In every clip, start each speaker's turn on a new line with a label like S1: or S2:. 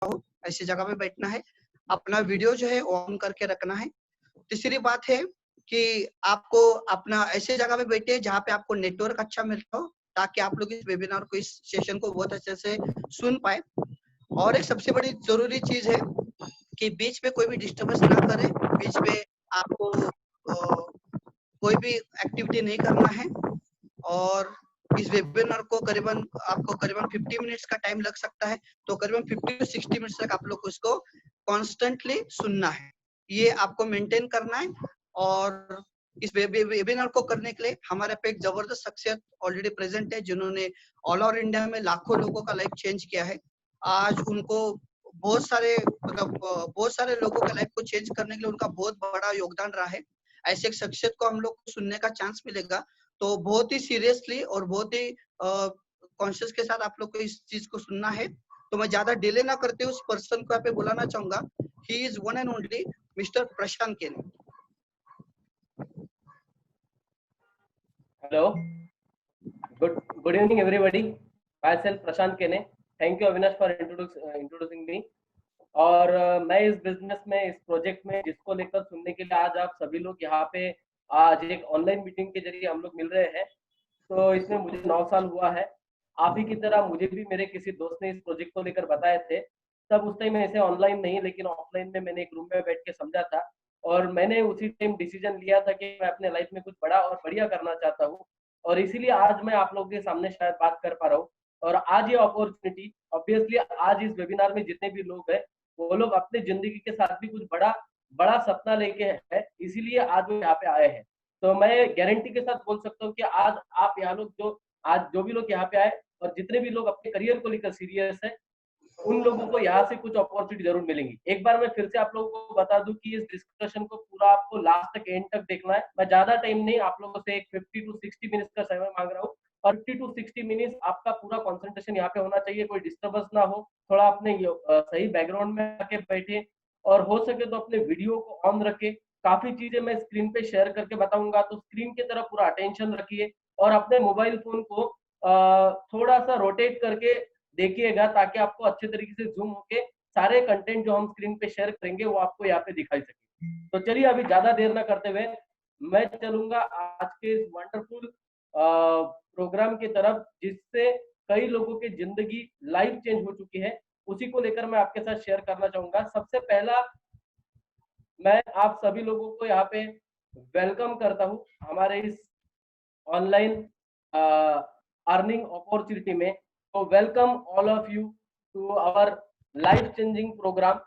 S1: हो, ऐसी जगह पे बैठना है। अपना वीडियो जो है ऑन करके रखना है। तीसरी बात है कि आपको अपना ऐसी जगह पे बैठिए जहाँ पे आपको नेटवर्क अच्छा मिलता हो, ताकि आप लोग इस वेबिनार को, इस सेशन को बहुत अच्छे से सुन पाए। और एक सबसे बड़ी ज़रूरी चीज़ है कि बीच में कोई भी डिस्टर्बेंस ना करे, बीच में आपको कोई भी एक्टिविटी नहीं करना है। और इस वेबिनार को आपको करीबन 50 मिनट्स का टाइम लग सकता है, तो करीबन 50 टू 60 मिनट्स तक आप लोग को इसको कॉन्स्टेंटली सुनना है। ये आपको मेंटेन करना है। और इस वेबिनार को करने के लिए हमारे पे एक जबरदस्त शख्सियत ऑलरेडी प्रेजेंट है, जिन्होंने ऑल ओवर इंडिया में लाखों लोगों का लाइफ चेंज किया है। आज उनको बहुत सारे बहुत सारे लोगों के लाइफ को चेंज करने के लिए उनका बहुत बड़ा योगदान रहा है। ऐसे एक शख्सियत को हम लोग को सुनने का चांस मिलेगा, तो बहुत ही सीरियसली और बहुत ही कॉन्शियस के साथ आप लोग को इस चीज को सुनना है। तो मैं ज्यादा डिले ना करते उस पर्सन को यहाँ पे बुलाना चाहूंगा। He is one and only mister Prashant Kene.
S2: Hello, good evening everybody. Myself Prashant Kene. Thank you Avinash for introducing me. और मैं इस बिजनेस में, इस प्रोजेक्ट में, जिसको लेकर सुनने के लिए आज आप सभी लोग यहाँ पे आज एक ऑनलाइन मीटिंग के जरिए हम लोग मिल रहे हैं। तो इसमें मुझे 9 साल हुआ है। आप ही की तरह मुझे भी मेरे किसी दोस्त ने इस प्रोजेक्ट को लेकर बताए थे। तब उस टाइम ऐसे ऑनलाइन नहीं, लेकिन ऑफलाइन में मैंने एक रूम में बैठ के समझा था। और मैंने उसी टाइम डिसीजन लिया था कि मैं अपने लाइफ में कुछ बड़ा और बढ़िया करना चाहता हूँ। और इसीलिए आज मैं आप लोगों के सामने शायद बात कर पा रहा हूँ। और आज ये अपॉर्चुनिटी, ऑब्वियसली आज इस वेबिनार में जितने भी लोग हैं वो लोग अपनी जिंदगी के साथ भी कुछ बड़ा बड़ा सपना लेके है, इसीलिए आज वो यहाँ पे आए हैं। तो मैं गारंटी के साथ बोल सकता हूँ कि आज आप यहाँ लोग जो भी लोग यहाँ पे आए और जितने भी लोग अपने करियर को लेकर सीरियस है, उन लोगों को यहाँ से कुछ अपॉर्चुनिटी जरूर मिलेंगी। एक बार मैं फिर से आप लोगों को बता दूं कि इस डिस्कशन को पूरा आपको लास्ट तक, एंड तक देखना है। मैं ज्यादा टाइम नहीं, आप लोगों से एक 50 टू 60 मिनट्स का समय मांग रहा हूँ। और 50 टू 60 मिनट्स आपका पूरा कंसंट्रेशन यहाँ पे होना चाहिए, कोई डिस्टर्बेंस ना हो। थोड़ा अपने सही बैकग्राउंड में आके बैठे, और हो सके तो अपने वीडियो को ऑन रखे। काफी चीजें मैं स्क्रीन पे शेयर करके बताऊंगा, तो स्क्रीन की तरफ पूरा अटेंशन रखिए। और अपने मोबाइल फोन को थोड़ा सा रोटेट करके देखिएगा, ताकि आपको अच्छे तरीके से जूम होके सारे कंटेंट जो हम स्क्रीन पे शेयर करेंगे वो आपको यहाँ पे दिखाई सके। तो चलिए अभी ज्यादा देर ना करते हुए मैं चलूंगा आज के इस वंडरफुल प्रोग्राम की तरफ, जिससे कई लोगों की जिंदगी लाइफ चेंज हो चुकी है। उसी को लेकर मैं आपके साथ शेयर करना चाहूंगा। सबसे पहला मैं आप सभी लोगों को यहाँ पे वेलकम करता हूँ हमारे इस ऑनलाइन अर्निंग अपॉर्चुनिटी में। तो welcome all of you to our life changing programme.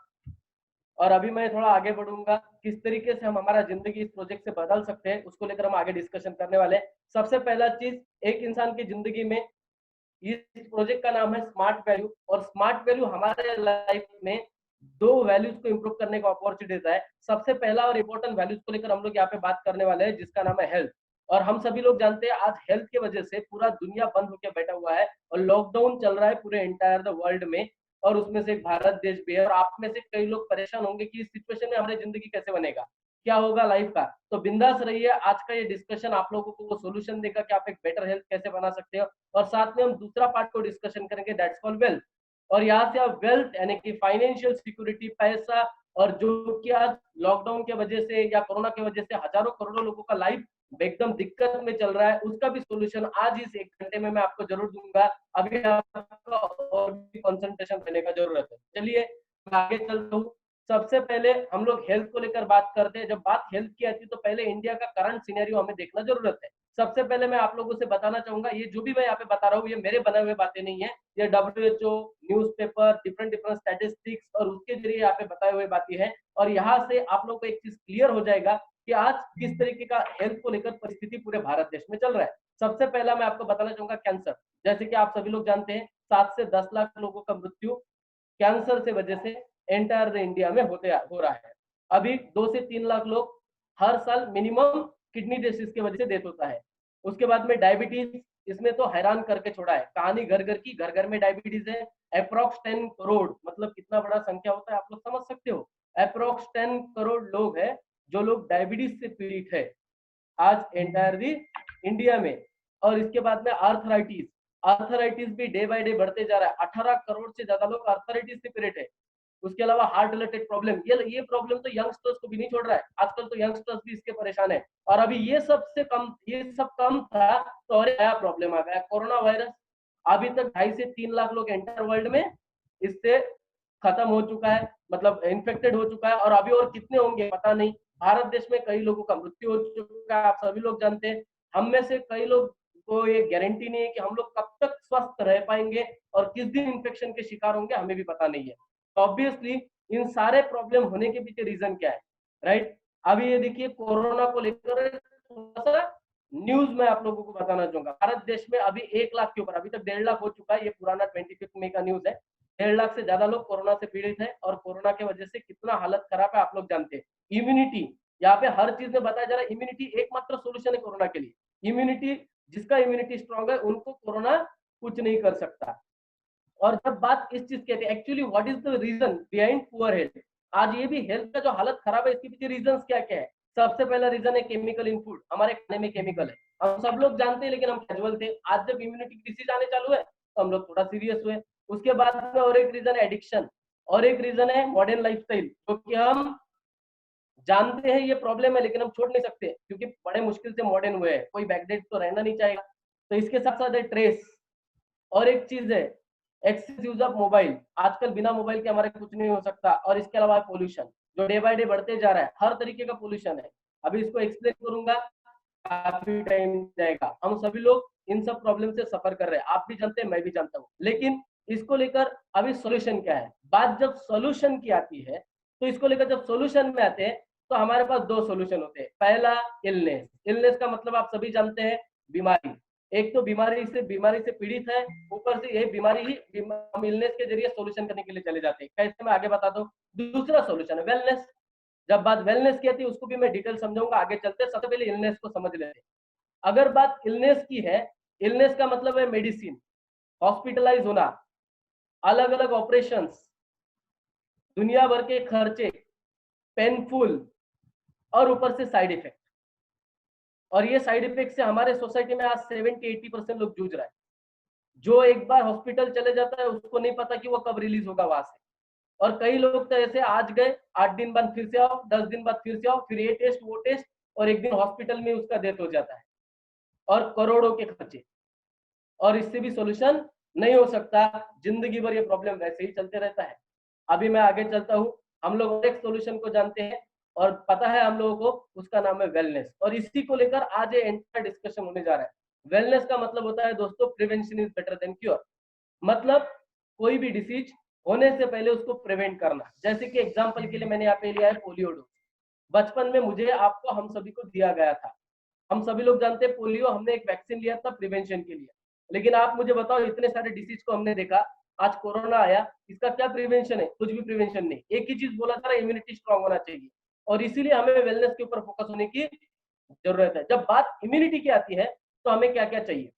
S2: और अभी मैं थोड़ा आगे बढ़ूंगा, किस तरीके से हम हमारा जिंदगी इस प्रोजेक्ट से बदल सकते हैं उसको लेकर हम आगे डिस्कशन करने वाले हैं। सबसे पहला चीज, एक इंसान की जिंदगी में, इस प्रोजेक्ट का नाम है स्मार्ट वैल्यू। और स्मार्ट वैल्यू हमारे लाइफ में दो वैल्यूज को इंप्रूव करने का अपॉर्चुनिटी देता है। सबसे पहला और इंपॉर्टेंट वैल्यूज को लेकर हम लोग यहाँ पे बात करने वाले हैं, जिसका नाम है हेल्थ। और हम सभी लोग जानते हैं आज हेल्थ की वजह से पूरा दुनिया बंद होकर बैठा हुआ है और लॉकडाउन चल रहा है पूरे एंटायर द वर्ल्ड में। और उसमें से एक भारत देश भी है। और आप में से कई लोग परेशान होंगे कि इस सिचुएशन में हमारी जिंदगी कैसे बनेगा, क्या होगा लाइफ का। तो बिंदास रहिए, आज का ये डिस्कशन आप लोगों को वो सोल्यूशन देगा कि आप एक बेटर हेल्थ कैसे बना सकते हो। और साथ में हम दूसरा पार्ट को डिस्कशन करेंगे, दैट्स कॉल्ड वेल्थ। और यहाँ से आप वेल्थ यानी कि फाइनेंशियल सिक्योरिटी, पैसा, और जो कि आज लॉकडाउन के वजह से या कोरोना की वजह से हजारों करोड़ों लोगों का लाइफ एकदम दिक्कत में चल रहा है, उसका भी सोल्यूशन आज इस 1 घंटे में मैं आपको जरूर दूंगा। अभी आपको और भी कंसंट्रेशन देने का जरूरत है। चलिए मैं आगे चलता हूँ। सबसे पहले हम लोग हेल्थ को लेकर बात करते हैं। जब बात हेल्थ की आती है तो पहले इंडिया का करंट सिनेरियो हमें देखना जरूरत है। सबसे पहले मैं आप लोगों से बताना चाहूंगा, ये जो भी मैं यहाँ पे बता रहा हूँ ये मेरे बनाए हुए बातें नहीं है, ये WHO, newspaper, different different statistics और उसके जरिए यहाँ पे बताए हुए बातें हैं। और यहाँ से आप लोग को एक चीज क्लियर हो जाएगा कि आज किस तरीके का हेल्थ को लेकर परिस्थिति पूरे भारत देश में चल रहा है। सबसे पहला मैं आपको बताना चाहूंगा कैंसर। जैसे कि आप सभी लोग जानते हैं 7 से 10 लाख लोगों का मृत्यु कैंसर से वजह से एंटायर द इंडिया में हो रहा है। अभी 2 से 3 लाख लोग हर साल मिनिमम किडनी डिसीज की वजह से डेथ होता है। उसके बाद में डायबिटीज, इसमें तो हैरान करके छोड़ा है। कहानी घर घर की, घर घर में डायबिटीज है। अप्रोक्स 10 करोड़, मतलब कितना बड़ा संख्या होता है आप लोग समझ सकते हो। अप्रोक्स 10 करोड़ लोग हैं जो लोग डायबिटीज से पीड़ित है आज एंटायर दी इंडिया में। और इसके बाद में आर्थराइटिस, आर्थराइटिस भी डे बाय डे बढ़ते जा रहा है। 18 करोड़ से ज्यादा लोग आर्थराइटिस से पीड़ित है। उसके अलावा हार्ट रिलेटेड प्रॉब्लम, ये प्रॉब्लम तो यंगस्टर्स को भी नहीं छोड़ रहा है, आजकल तो यंगस्टर्स भी इसके परेशान है। और अभी ये सब कम था तो और नया प्रॉब्लम आ गया, कोरोना वायरस। अभी तक 2.5 से 3 लाख लोग एंटायर वर्ल्ड में इससे खत्म हो चुका है, मतलब इन्फेक्टेड हो चुका है, और अभी और कितने होंगे पता नहीं। भारत देश में कई लोगों का मृत्यु हो चुका है, आप सभी लोग जानते हैं। हम में से कई लोग को ये गारंटी नहीं है कि हम लोग कब तक स्वस्थ रह पाएंगे और किस दिन इन्फेक्शन के शिकार होंगे, हमें भी पता नहीं है। तो ऑब्वियसली इन सारे प्रॉब्लम होने के पीछे रीजन क्या है, राइट? अभी ये देखिए कोरोना को लेकर थोड़ा सा न्यूज में आप लोगों को बताना चाहूंगा। भारत देश में अभी 1 लाख के ऊपर, अभी तक 1.5 लाख हो चुका है, ये पुराना 25 मई का न्यूज है। 1.5 लाख से ज्यादा लोग कोरोना से पीड़ित है, और कोरोना की वजह से कितना हालत खराब है आप लोग जानते हैं। इम्यूनिटी, यहाँ पे हर चीज में बताया जा रहा है, इम्यूनिटी एकमात्र सोल्यूशन है कोरोना के लिए। इम्यूनिटी, जिसका इम्यूनिटी स्ट्रांग है उनको कोरोना कुछ नहीं कर सकता। और जब बात इस चीज की आती है, actually what is the reason behind poor health, आज ये भी हेल्थ का जो हालत खराब है इसके पीछे रीजन क्या क्या है? सबसे पहला रीजन है केमिकल इन फूड, हमारे खाने में केमिकल है, हम सब लोग जानते हैं, लेकिन हम कैजुअल थे। आज जब इम्यूनिटी डिसीज आने चालू है तो हम लोग थोड़ा सीरियस हुए। उसके बाद में और एक रीजन है एडिक्शन, और एक रीजन है मॉडर्न लाइफस्टाइल, जो कि हम जानते हैं ये प्रॉब्लम है लेकिन हम छोड़ नहीं सकते, क्योंकि बड़े मुश्किल से मॉडर्न हुए हैं, कोई बैकडेट तो रहना नहीं चाहेगा। तो इसके साथ साथ है ट्रेस, और एक चीज है एक्सेस यूज ऑफ मोबाइल, आजकल बिना मोबाइल के हमारे कुछ नहीं हो सकता। और इसके अलावा पोल्यूशन, जो डे बाय डे बढ़ते जा रहा है, हर तरीके का पोल्यूशन है। अभी इसको एक्सप्लेन करूंगा, काफी टाइम जाएगा। हम सभी लोग इन सब प्रॉब्लम से सफर कर रहे हैं, आप भी जानते हैं, मैं भी जानता हूँ। लेकिन इसको लेकर अभी सोल्यूशन क्या है? बात जब सोल्यूशन की आती है, तो इसको लेकर जब सोल्यूशन में आते हैं तो हमारे पास दो सोल्यूशन होते हैं। पहला इलनेस, इलनेस का मतलब आप सभी जानते हैं, बीमारी। एक तो बीमारी से पीड़ित है, ऊपर से यही बीमारी ही हम इलनेस के जरिए सोल्यूशन करने के लिए चले जाते हैं। कैसे, मैं आगे बताता हूँ। दूसरा सोल्यूशन है वेलनेस। जब बात वेलनेस की आती है उसको भी मैं डिटेल समझाऊंगा, आगे चलते। सबसे पहले इलनेस को समझ लेते हैं। अगर बात इलनेस की है, इलनेस का मतलब है मेडिसिन, हॉस्पिटलाइज होना, अलग अलग ऑपरेशंस, दुनिया भर के खर्चे, पेनफुल, और ऊपर से साइड इफेक्ट। और ये साइड इफेक्ट से हमारे सोसाइटी में आज 70-80% लोग जूझ रहा है। जो एक बार हॉस्पिटल चले जाता है उसको नहीं पता कि वो कब रिलीज होगा वहां से। और कई लोग तो ऐसे आज गए, 8 दिन बाद फिर से आओ, 10 दिन बाद फिर से आओ, फिर ये टेस्ट वो टेस्ट, और एक दिन हॉस्पिटल में उसका डेथ हो जाता है, और करोड़ों के खर्चे। और इससे भी सोल्यूशन नहीं हो सकता, जिंदगी भर ये प्रॉब्लम वैसे ही चलते रहता है। अभी मैं आगे चलता हूँ, हम लोग और एक सोल्यूशन को जानते हैं और पता है हम लोगों को, उसका नाम है वेलनेस। और इसी को लेकर आज ये एंटायर डिस्कशन होने जा रहा है। वेलनेस का मतलब होता है दोस्तों, prevention is better than cure. मतलब कोई भी डिसीज होने से पहले उसको प्रिवेंट करना। जैसे कि एग्जांपल के लिए मैंने यहाँ पे लिया है पोलियो डोज। बचपन में मुझे आपको हम सभी को दिया गया था, हम सभी लोग जानते हैं पोलियो, हमने एक वैक्सीन लिया था प्रिवेंशन के लिए। लेकिन आप मुझे बताओ, इतने सारे डिसीज को हमने देखा, आज कोरोना आया, इसका क्या प्रिवेंशन है? कुछ भी प्रिवेंशन नहीं। एक ही चीज बोला जा रहा है, इम्यूनिटी स्ट्रांग होना चाहिए। और इसीलिए हमें वेलनेस के ऊपर फोकस होने की जरूरत है। जब बात इम्यूनिटी की आती है तो हमें क्या क्या चाहिए?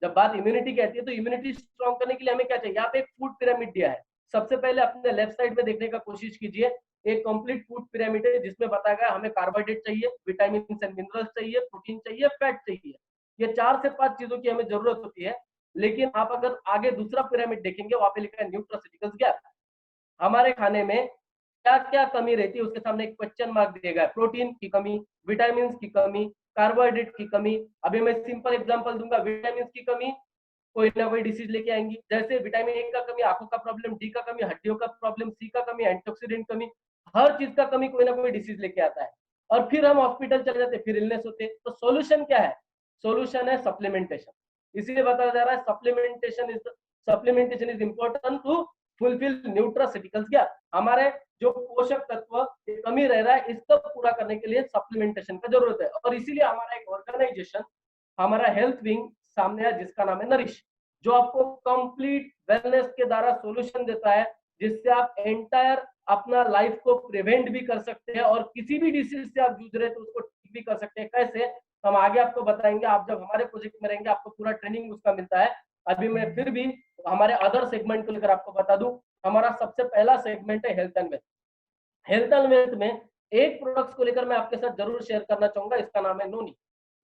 S2: जब बात इम्यूनिटी की आती है तो इम्यूनिटी स्ट्रांग करने के लिए हमें क्या चाहिए? यहाँ पे एक फूड पिरामिड दिया है। सबसे पहले अपने लेफ्ट साइड में देखने का कोशिश कीजिए, एक कंप्लीट फूड पिरामिड है जिसमें बताया गया हमें कार्बोहाइड्रेट चाहिए, विटामिन एंड मिनरल्स चाहिए, प्रोटीन चाहिए, फैट चाहिए। ये 4 से 5 चीजों की हमें जरूरत होती है। लेकिन आप अगर आगे दूसरा पिरामिड देखेंगे, वहां पे लिखा है न्यूट्रास्यूटिकल्स गैप। हमारे खाने में क्या क्या कमी रहती है उसके सामने एक क्वेश्चन मार्क दिया गया है। प्रोटीन की कमी, विटामिन की कमी, कार्बोहाइड्रेट की कमी। अभी मैं सिंपल एग्जांपल दूंगा, विटामिन की कमी कोई ना कोई डिसीज लेके आएंगी। जैसे विटामिन ए का कमी, आंखों का प्रॉब्लम, डी का कमी, हड्डियों का प्रॉब्लम, सी का कमी, एंटीऑक्सीडेंट कमी, हर चीज का कमी कोई ना कोई डिसीज लेके आता है। और फिर हम हॉस्पिटल चले जाते, फिर इलनेस होते। तो सोल्यूशन क्या है? सोल्यूशन है सप्लीमेंटेशन। इसीलिए बताया जा रहा है supplementation is important to fulfil nutraceuticals gap. हमारे जो पोषक तत्व की कमी रह रहा है, इसको पूरा करने के लिए सप्लीमेंटेशन का जरूरत है। और इसीलिए हमारा एक ऑर्गेनाइजेशन, हमारा हेल्थ विंग सामने है जिसका नाम है नरिश, जो आपको कंप्लीट वेलनेस के द्वारा सॉल्यूशन देता है, जिससे आप एंटायर अपना लाइफ को प्रिवेंट भी कर सकते हैं और किसी भी डिसीज से आप जूझ रहे हैं तो उसको ठीक भी कर सकते हैं। कैसे, हम आगे आपको बताएंगे। आप जब हमारे प्रोजेक्ट में रहेंगे आपको पूरा ट्रेनिंग उसका मिलता है। अभी मैं फिर भी हमारे अदर सेगमेंट को लेकर आपको बता दूं, हमारा सबसे पहला सेगमेंट है health and wealth. Health and wealth में एक प्रोडक्ट्स को लेकर मैं आपके साथ जरूर शेयर करना चाहूंगा, इसका नाम है नोनी।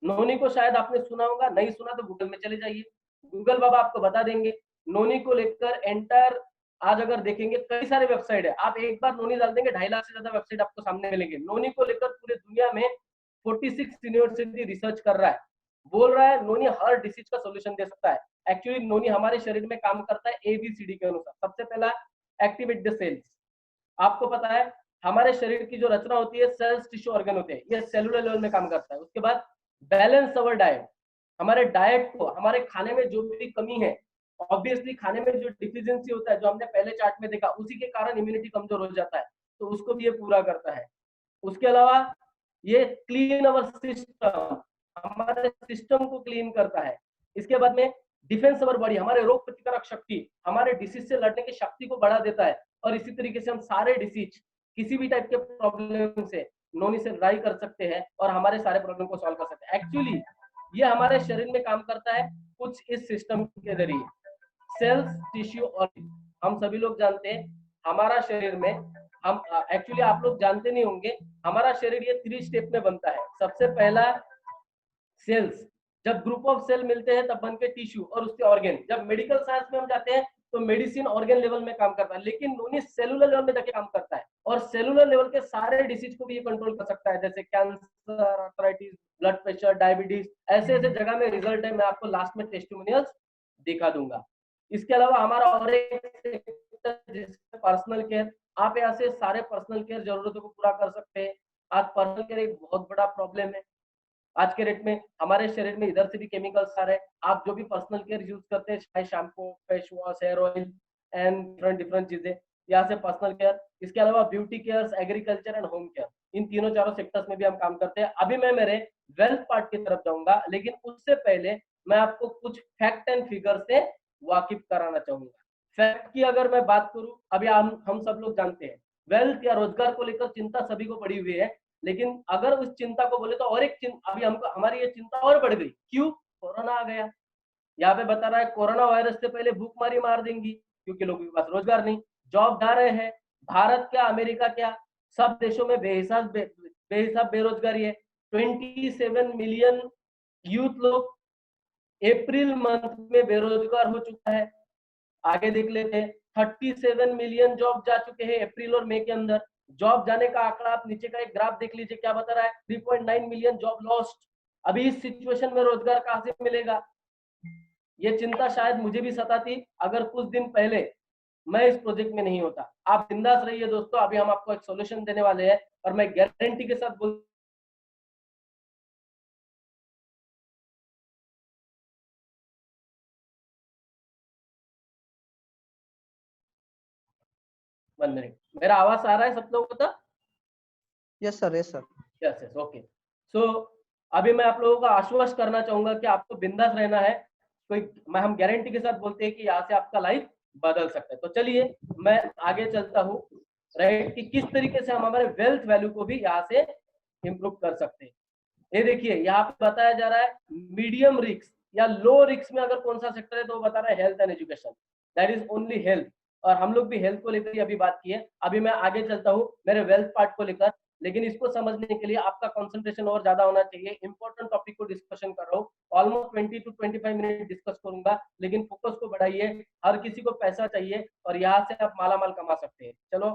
S2: नोनी को शायद आपने सुना होगा, नहीं सुना तो गूगल में चले जाइए, गूगल बाबा आपको बता देंगे। नोनी को लेकर एंटायर आज अगर देखेंगे कई सारे वेबसाइट है, आप एक बार नोनी डाल देंगे 2.5 लाख से ज्यादा वेबसाइट आपको सामने मिलेंगे। नोनी को लेकर पूरे दुनिया में 46 यूनिवर्सिटी रिसर्च कर रहा है, बोल रहा है नोनी हर डिसीज का सोल्यूशन दे सकता है। एक्चुअली नोनी हमारे शरीर में काम करता है ABCD के अनुसार। सबसे पहला, एक्टिवेट द सेल्स। आपको पता है हमारे शरीर की जो रचना होती है, सेल्स, टिश्यू, ऑर्गन होते हैं, ये सेलुलर लेवल में काम करता है। उसके बाद बैलेंस अवर डाइट, हमारे डाइट को, हमारे खाने में जो भी कमी है, ऑब्वियसली खाने में जो डिफिशियंसी होता है, जो हमने पहले चार्ट में देखा, उसी के कारण इम्यूनिटी कमजोर हो जाता है, तो उसको भी ये पूरा करता है। उसके अलावा ये क्लीन अवर सिस्टम, हमारे सिस्टम को क्लीन करता है। इसके बाद में डिफेंस अवर बॉडी, हमारे रोग प्रतिकारक शक्ति, हमारे डिसीज से लड़ने की शक्ति को बढ़ा देता है। और इसी तरीके से हम सारे डिसीज, किसी भी टाइप के प्रॉब्लम से नोनी से लड़ाई कर सकते हैं और हमारे सारे प्रॉब्लम को सॉल्व कर सकते हैं। एक्चुअली ये हमारे शरीर में काम करता है कुछ इस सिस्टम के जरिए, सेल्स, टिश्यू और हम सभी लोग जानते हैं हमारा शरीर में, हम एक्चुअली आप लोग जानते नहीं होंगे, हमारा शरीर ये 3 स्टेप में बनता है। सबसे पहला सेल्स, जब ग्रुप ऑफ सेल मिलते हैं तब बनके टिश्यू और उसके ऑर्गन। जब मेडिकल साइंस में हम जाते हैं तो मेडिसिन ऑर्गन लेवल में काम करता है, लेकिन नोनी सेलुलर लेवल में जाके काम करता है और सेलुलर लेवल के सारे डिसीज को भी ये कंट्रोल कर सकता है, जैसे cancer, arthritis, blood pressure, diabetes, ऐसे ऐसे जगह में रिजल्ट है। मैं आपको लास्ट में टेस्टिमोनियल्स दिखा दूंगा। इसके अलावा हमारा और एक पर्सनल केयर, आप यहाँ से सारे पर्सनल केयर जरूरतों को पूरा कर सकते हैं। आज पर्सनल केयर एक बहुत बड़ा प्रॉब्लम है आज के डेट में। हमारे शरीर में इधर से भी केमिकल्स आ रहे हैं। आप जो भी पर्सनल केयर यूज करते हैं, चाहे shampoo, face wash, hair oil and different चीजें, यहाँ से पर्सनल केयर। इसके अलावा beauty care, agriculture and home care, इन तीनों चारों सेक्टर्स में भी हम काम करते हैं। अभी मैं मेरे वेल्थ पार्ट की तरफ जाऊंगा, लेकिन उससे पहले मैं आपको कुछ फैक्ट एंड फिगर से वाकिफ कराना चाहूंगा। फैक्ट की अगर मैं बात करूं, अभी हम सब लोग जानते हैं वेल्थ या रोजगार को लेकर चिंता सभी को पड़ी हुई है, लेकिन अगर उस चिंता को बोले तो और एक चिंता, अभी हमको हमारी ये चिंता और बढ़ गई। क्यों? कोरोना आ गया। यहाँ पे बता रहा है कोरोना वायरस से पहले भूखमरी मार देंगी, क्योंकि लोगों के पास रोजगार नहीं, जॉब जा रहे हैं। भारत क्या, अमेरिका क्या, सब देशों में बेहिसाब बेरोजगारी है। 27 मिलियन यूथ लोग अप्रैल मंथ में बेरोजगार हो चुका है। आगे देख लेते हैं, 37 मिलियन जॉब जा चुके हैं अप्रैल और मई के अंदर। जॉब जाने का आंकड़ा आप नीचे का एक ग्राफ देख लीजिए, क्या बता रहा है, 3.9 मिलियन जॉब लॉस्ट। अभी इस सिचुएशन में रोजगार कहां से मिलेगा? ये चिंता शायद मुझे भी सताती अगर कुछ दिन पहले मैं इस प्रोजेक्ट में नहीं होता। आप बिंदास रहिए दोस्तों, अभी हम आपको एक सोल्यूशन देने वाले हैं और मैं गारंटी के साथ बोल बंद नहीं। मेरा आवाज आ रहा है सब लोगों को?
S1: Yes sir, yes sir.
S2: Yes yes, okay. So अभी मैं आप लोगों को आश्वस्त करना चाहूंगा कि आपको बिंदास रहना है। कोई मैं हम गारंटी के साथ बोलते हैं कि यहाँ से आपका लाइफ बदल सकता है। तो चलिए मैं आगे चलता हूँ, राइट, कि किस तरीके से हम हमारे वेल्थ वैल्यू को भी यहाँ से इम्प्रूव कर सकते हैं। ये देखिए यहाँ पे बताया जा रहा है मीडियम रिस्क या लो रिस्क में अगर कौन सा सेक्टर है, तो वो बता रहा है health and education, that is only health. और हम लोग भी हेल्थ को लेकर अभी बात की है। अभी मैं आगे चलता हूँ मेरे वेल्थ पार्ट को लेकर, लेकिन इसको समझने के लिए आपका कंसंट्रेशन और ज्यादा होना चाहिए। इंपॉर्टेंट टॉपिक को डिस्कशन कर रहा हूँ, ऑलमोस्ट 20 to 25 मिनट डिस्कस करूंगा, लेकिन फोकस को बढ़ाइए। हर किसी को पैसा चाहिए और यहाँ से आप मालामाल कमा सकते हैं। चलो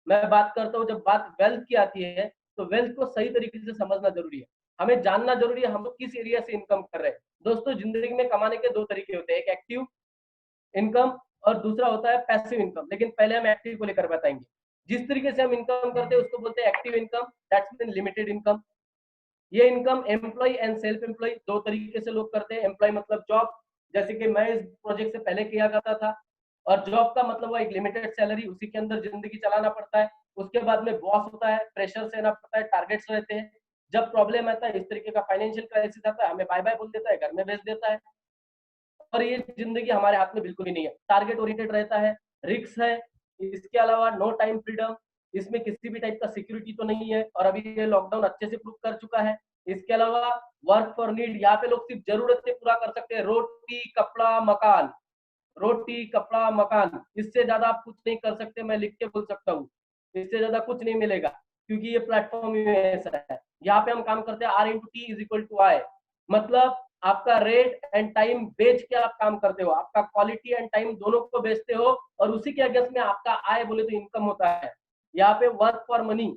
S2: मैं बात करता हूँ, जब बात वेल्थ की आती है तो वेल्थ को सही तरीके से समझना जरूरी है। हमें जानना जरूरी है हम लोग किस एरिया से इनकम कर रहे हैं। दोस्तों जिंदगी में कमाने के 2 तरीके होते हैं, एक एक्टिव इनकम और दूसरा होता है पैसिव इनकम। लेकिन पहले हम एक्टिव को लेकर बताएंगे। जिस तरीके से हम इनकम करते हैं उसको बोलते हैं active income, that's mean limited income. ये income employ and self employ 2 तरीके से लोग करते हैं। एम्प्लॉय मतलब जॉब, जैसे कि मैं इस प्रोजेक्ट से पहले किया करता था, और जॉब का मतलब वो एक लिमिटेड सैलरी, उसी के अंदर जिंदगी चलाना पड़ता है। उसके बाद में बॉस होता है, प्रेशर सहना पड़ता है, टारगेट्स रहते हैं। जब प्रॉब्लम आता है, इस तरीके का फाइनेंशियल क्राइसिस आता है, हमें बाय बाय बोल देता है, घर में भेज देता है। और ये जिंदगी हमारे हाथ में बिल्कुल ही नहीं है। टारगेट ओरिएंटेड रहता है, रिस्क है। इसके अलावा नो टाइम फ्रीडम, इसमें किसी भी टाइप का सिक्योरिटी तो नहीं है, और अभी ये लॉकडाउन अच्छे से प्रूव कर चुका है। इसके अलावा वर्क फॉर नीड, यहाँ पे लोग सिर्फ जरूरतें पूरा कर सकते हैं, रोटी कपड़ा मकान, रोटी कपड़ा मकान, इससे ज्यादा आप कुछ नहीं कर सकते। मैं लिख के बोल सकता हूँ, इससे ज्यादा कुछ नहीं मिलेगा, क्योंकि ये प्लेटफॉर्म ऐसा है। यहाँ पे हम काम करते हैं R into T is equal to I, मतलब आपका रेट एंड टाइम बेच के आप काम करते हो, आपका क्वालिटी एंड टाइम दोनों को बेचते हो, और उसी के अगेंस्ट में आपका आय बोले तो इनकम होता है। यहाँ पे वर्क फॉर मनी,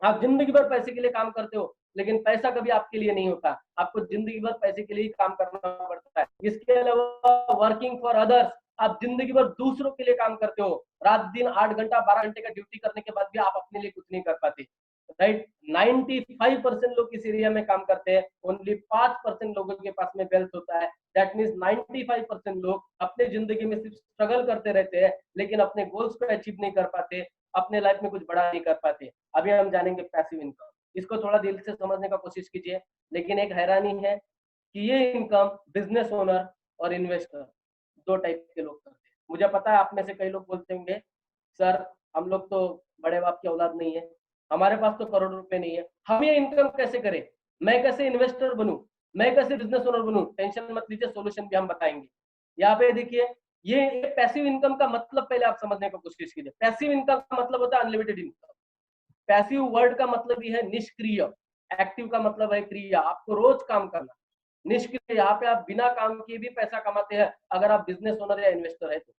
S2: आप जिंदगी भर पैसे के लिए काम करते हो, लेकिन पैसा कभी आपके लिए नहीं होता, आपको जिंदगी भर पैसे के लिए ही काम करना पड़ता है। इसके अलावा वर्किंग फॉर अदर्स, आप जिंदगी भर दूसरों के लिए काम करते हो, रात दिन 8 घंटा 12 घंटे का ड्यूटी करने के बाद भी आप अपने लिए कुछ नहीं कर पाते, राइट। 95% लोग इस एरिया में काम करते हैं, ओनली 5% लोगों के पास में वेल्थ होता है। दैट मीन्स 95% लोग अपने जिंदगी में सिर्फ स्ट्रगल करते रहते हैं, लेकिन अपने गोल्स को अचीव नहीं कर पाते, अपने लाइफ में कुछ बड़ा नहीं कर पाते। अभी हम जानेंगे पैसिव इनकम, इसको थोड़ा दिल से समझने का कोशिश कीजिए। लेकिन एक हैरानी है कि ये इनकम बिजनेस ओनर और इन्वेस्टर दो टाइप के लोग करते हैं। मुझे पता है आप में से कई लोग बोलते होंगे, सर हम लोग तो बड़े बाप की औलाद नहीं है, हमारे पास तो करोड़ों रुपए नहीं है, हम ये इनकम कैसे करें, मैं कैसे इन्वेस्टर बनूं, मैं कैसे बिजनेस ओनर बनूं। टेंशन मत लीजिए, सोल्यूशन भी हम बताएंगे। यहाँ पे देखिए, ये पैसिव इनकम का मतलब पहले आप समझने की कोशिश कीजिए। पैसिव इनकम का मतलब होता है अनलिमिटेड इनकम। पैसिव वर्ड का मतलब ही है निष्क्रिय, एक्टिव का मतलब है क्रिया, आपको रोज काम करना। निष्क्रिय, यहाँ पे आप बिना काम किए भी पैसा कमाते हैं अगर आप बिजनेस ओनर या इन्वेस्टर है तो।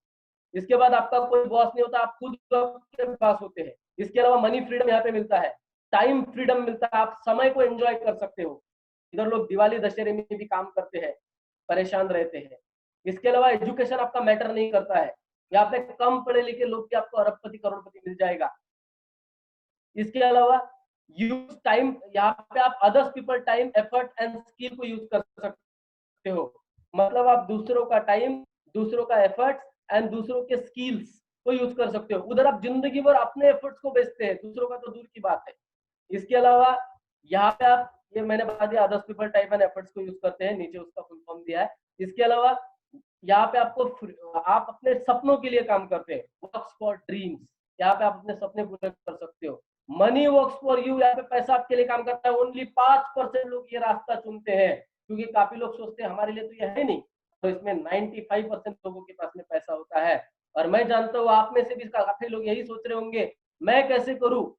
S2: इसके बाद आपका कोई बॉस नहीं होता, आप खुद के पास होते हैं। इसके अलावा मनी फ्रीडम यहाँ पे मिलता है, टाइम फ्रीडम मिलता है, आप समय को एंजॉय कर सकते हो। इधर लोग दिवाली दशहरे में भी काम करते हैं, परेशान रहते हैं। इसके अलावा एजुकेशन आपका मैटर नहीं करता है, यहाँ पे कम पढ़े लिखे लोग भी आपको अरबपति करोड़पति मिल जाएगा। इसके अलावा यूज टाइम, यहाँ पे आप others people time effort and skill को यूज कर सकते हो। मतलब आप दूसरों का टाइम, दूसरों का एफर्ट एंड दूसरों के स्किल्स को यूज कर सकते हो। उधर आप जिंदगी भर अपने एफर्ट्स को बेचते हैं, दूसरों का तो दूर की बात है। इसके अलावा यहाँ पे आप, ये मैंने बता दिया, others people time and efforts को यूज करते हैं, नीचे उसका फुल फॉर्म दिया है। इसके अलावा यहाँ पे आप अपने सपनों के लिए काम करते हैं, वर्क्स फॉर ड्रीम्स, यहाँ पे आप अपने सपने पूरे कर सकते हो। मनी वर्क्स फॉर यू, यहाँ पे पैसा आपके लिए काम करता है। ओनली 5% लोग ये रास्ता चुनते हैं, क्योंकि काफी लोग सोचते हैं हमारे लिए तो ये है नहीं, तो इसमें 95% लोगों के पास में पैसा होता है। और मैं जानता हूँ आप में से भी काफी लोग यही सोच रहे होंगे, मैं कैसे करूँ,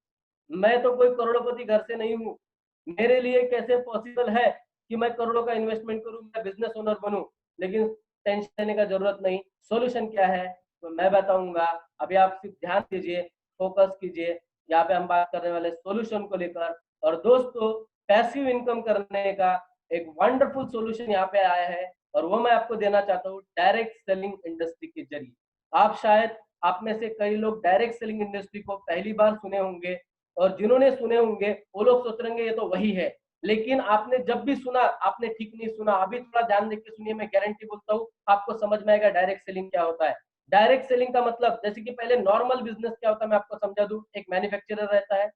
S2: मैं तो कोई करोड़पति घर से नहीं हूँ, मेरे लिए कैसे पॉसिबल है कि मैं करोड़ों का इन्वेस्टमेंट करूँ, मैं बिजनेस ओनर बनूं। लेकिन टेंशन लेने का जरूरत नहीं, सॉल्यूशन क्या है तो मैं बताऊंगा। अभी आप सिर्फ ध्यान दीजिए, फोकस कीजिए, यहाँ पे हम बात करने वाले सॉल्यूशन को लेकर। और दोस्तों, पैसिव इनकम करने का एक वंडरफुल सॉल्यूशन यहाँ पे आया है, और वो मैं आपको देना चाहता हूँ डायरेक्ट सेलिंग इंडस्ट्री के जरिए। आप शायद, आप में से कई लोग डायरेक्ट सेलिंग इंडस्ट्री को पहली बार सुने होंगे, और जिन्होंने सुने होंगे वो लोग सोच रहे होंगे ये तो वही है। लेकिन आपने जब भी सुना, आपने ठीक नहीं सुना। अभी थोड़ा ध्यान देकर सुनिए, मैं गारंटी बोलता हूँ आपको समझ में आएगा डायरेक्ट सेलिंग क्या होता है। डायरेक्ट सेलिंग का मतलब, जैसे कि पहले नॉर्मल बिजनेस क्या होता है मैं आपको समझा दूं। एक मैन्युफैक्चरर रहता है,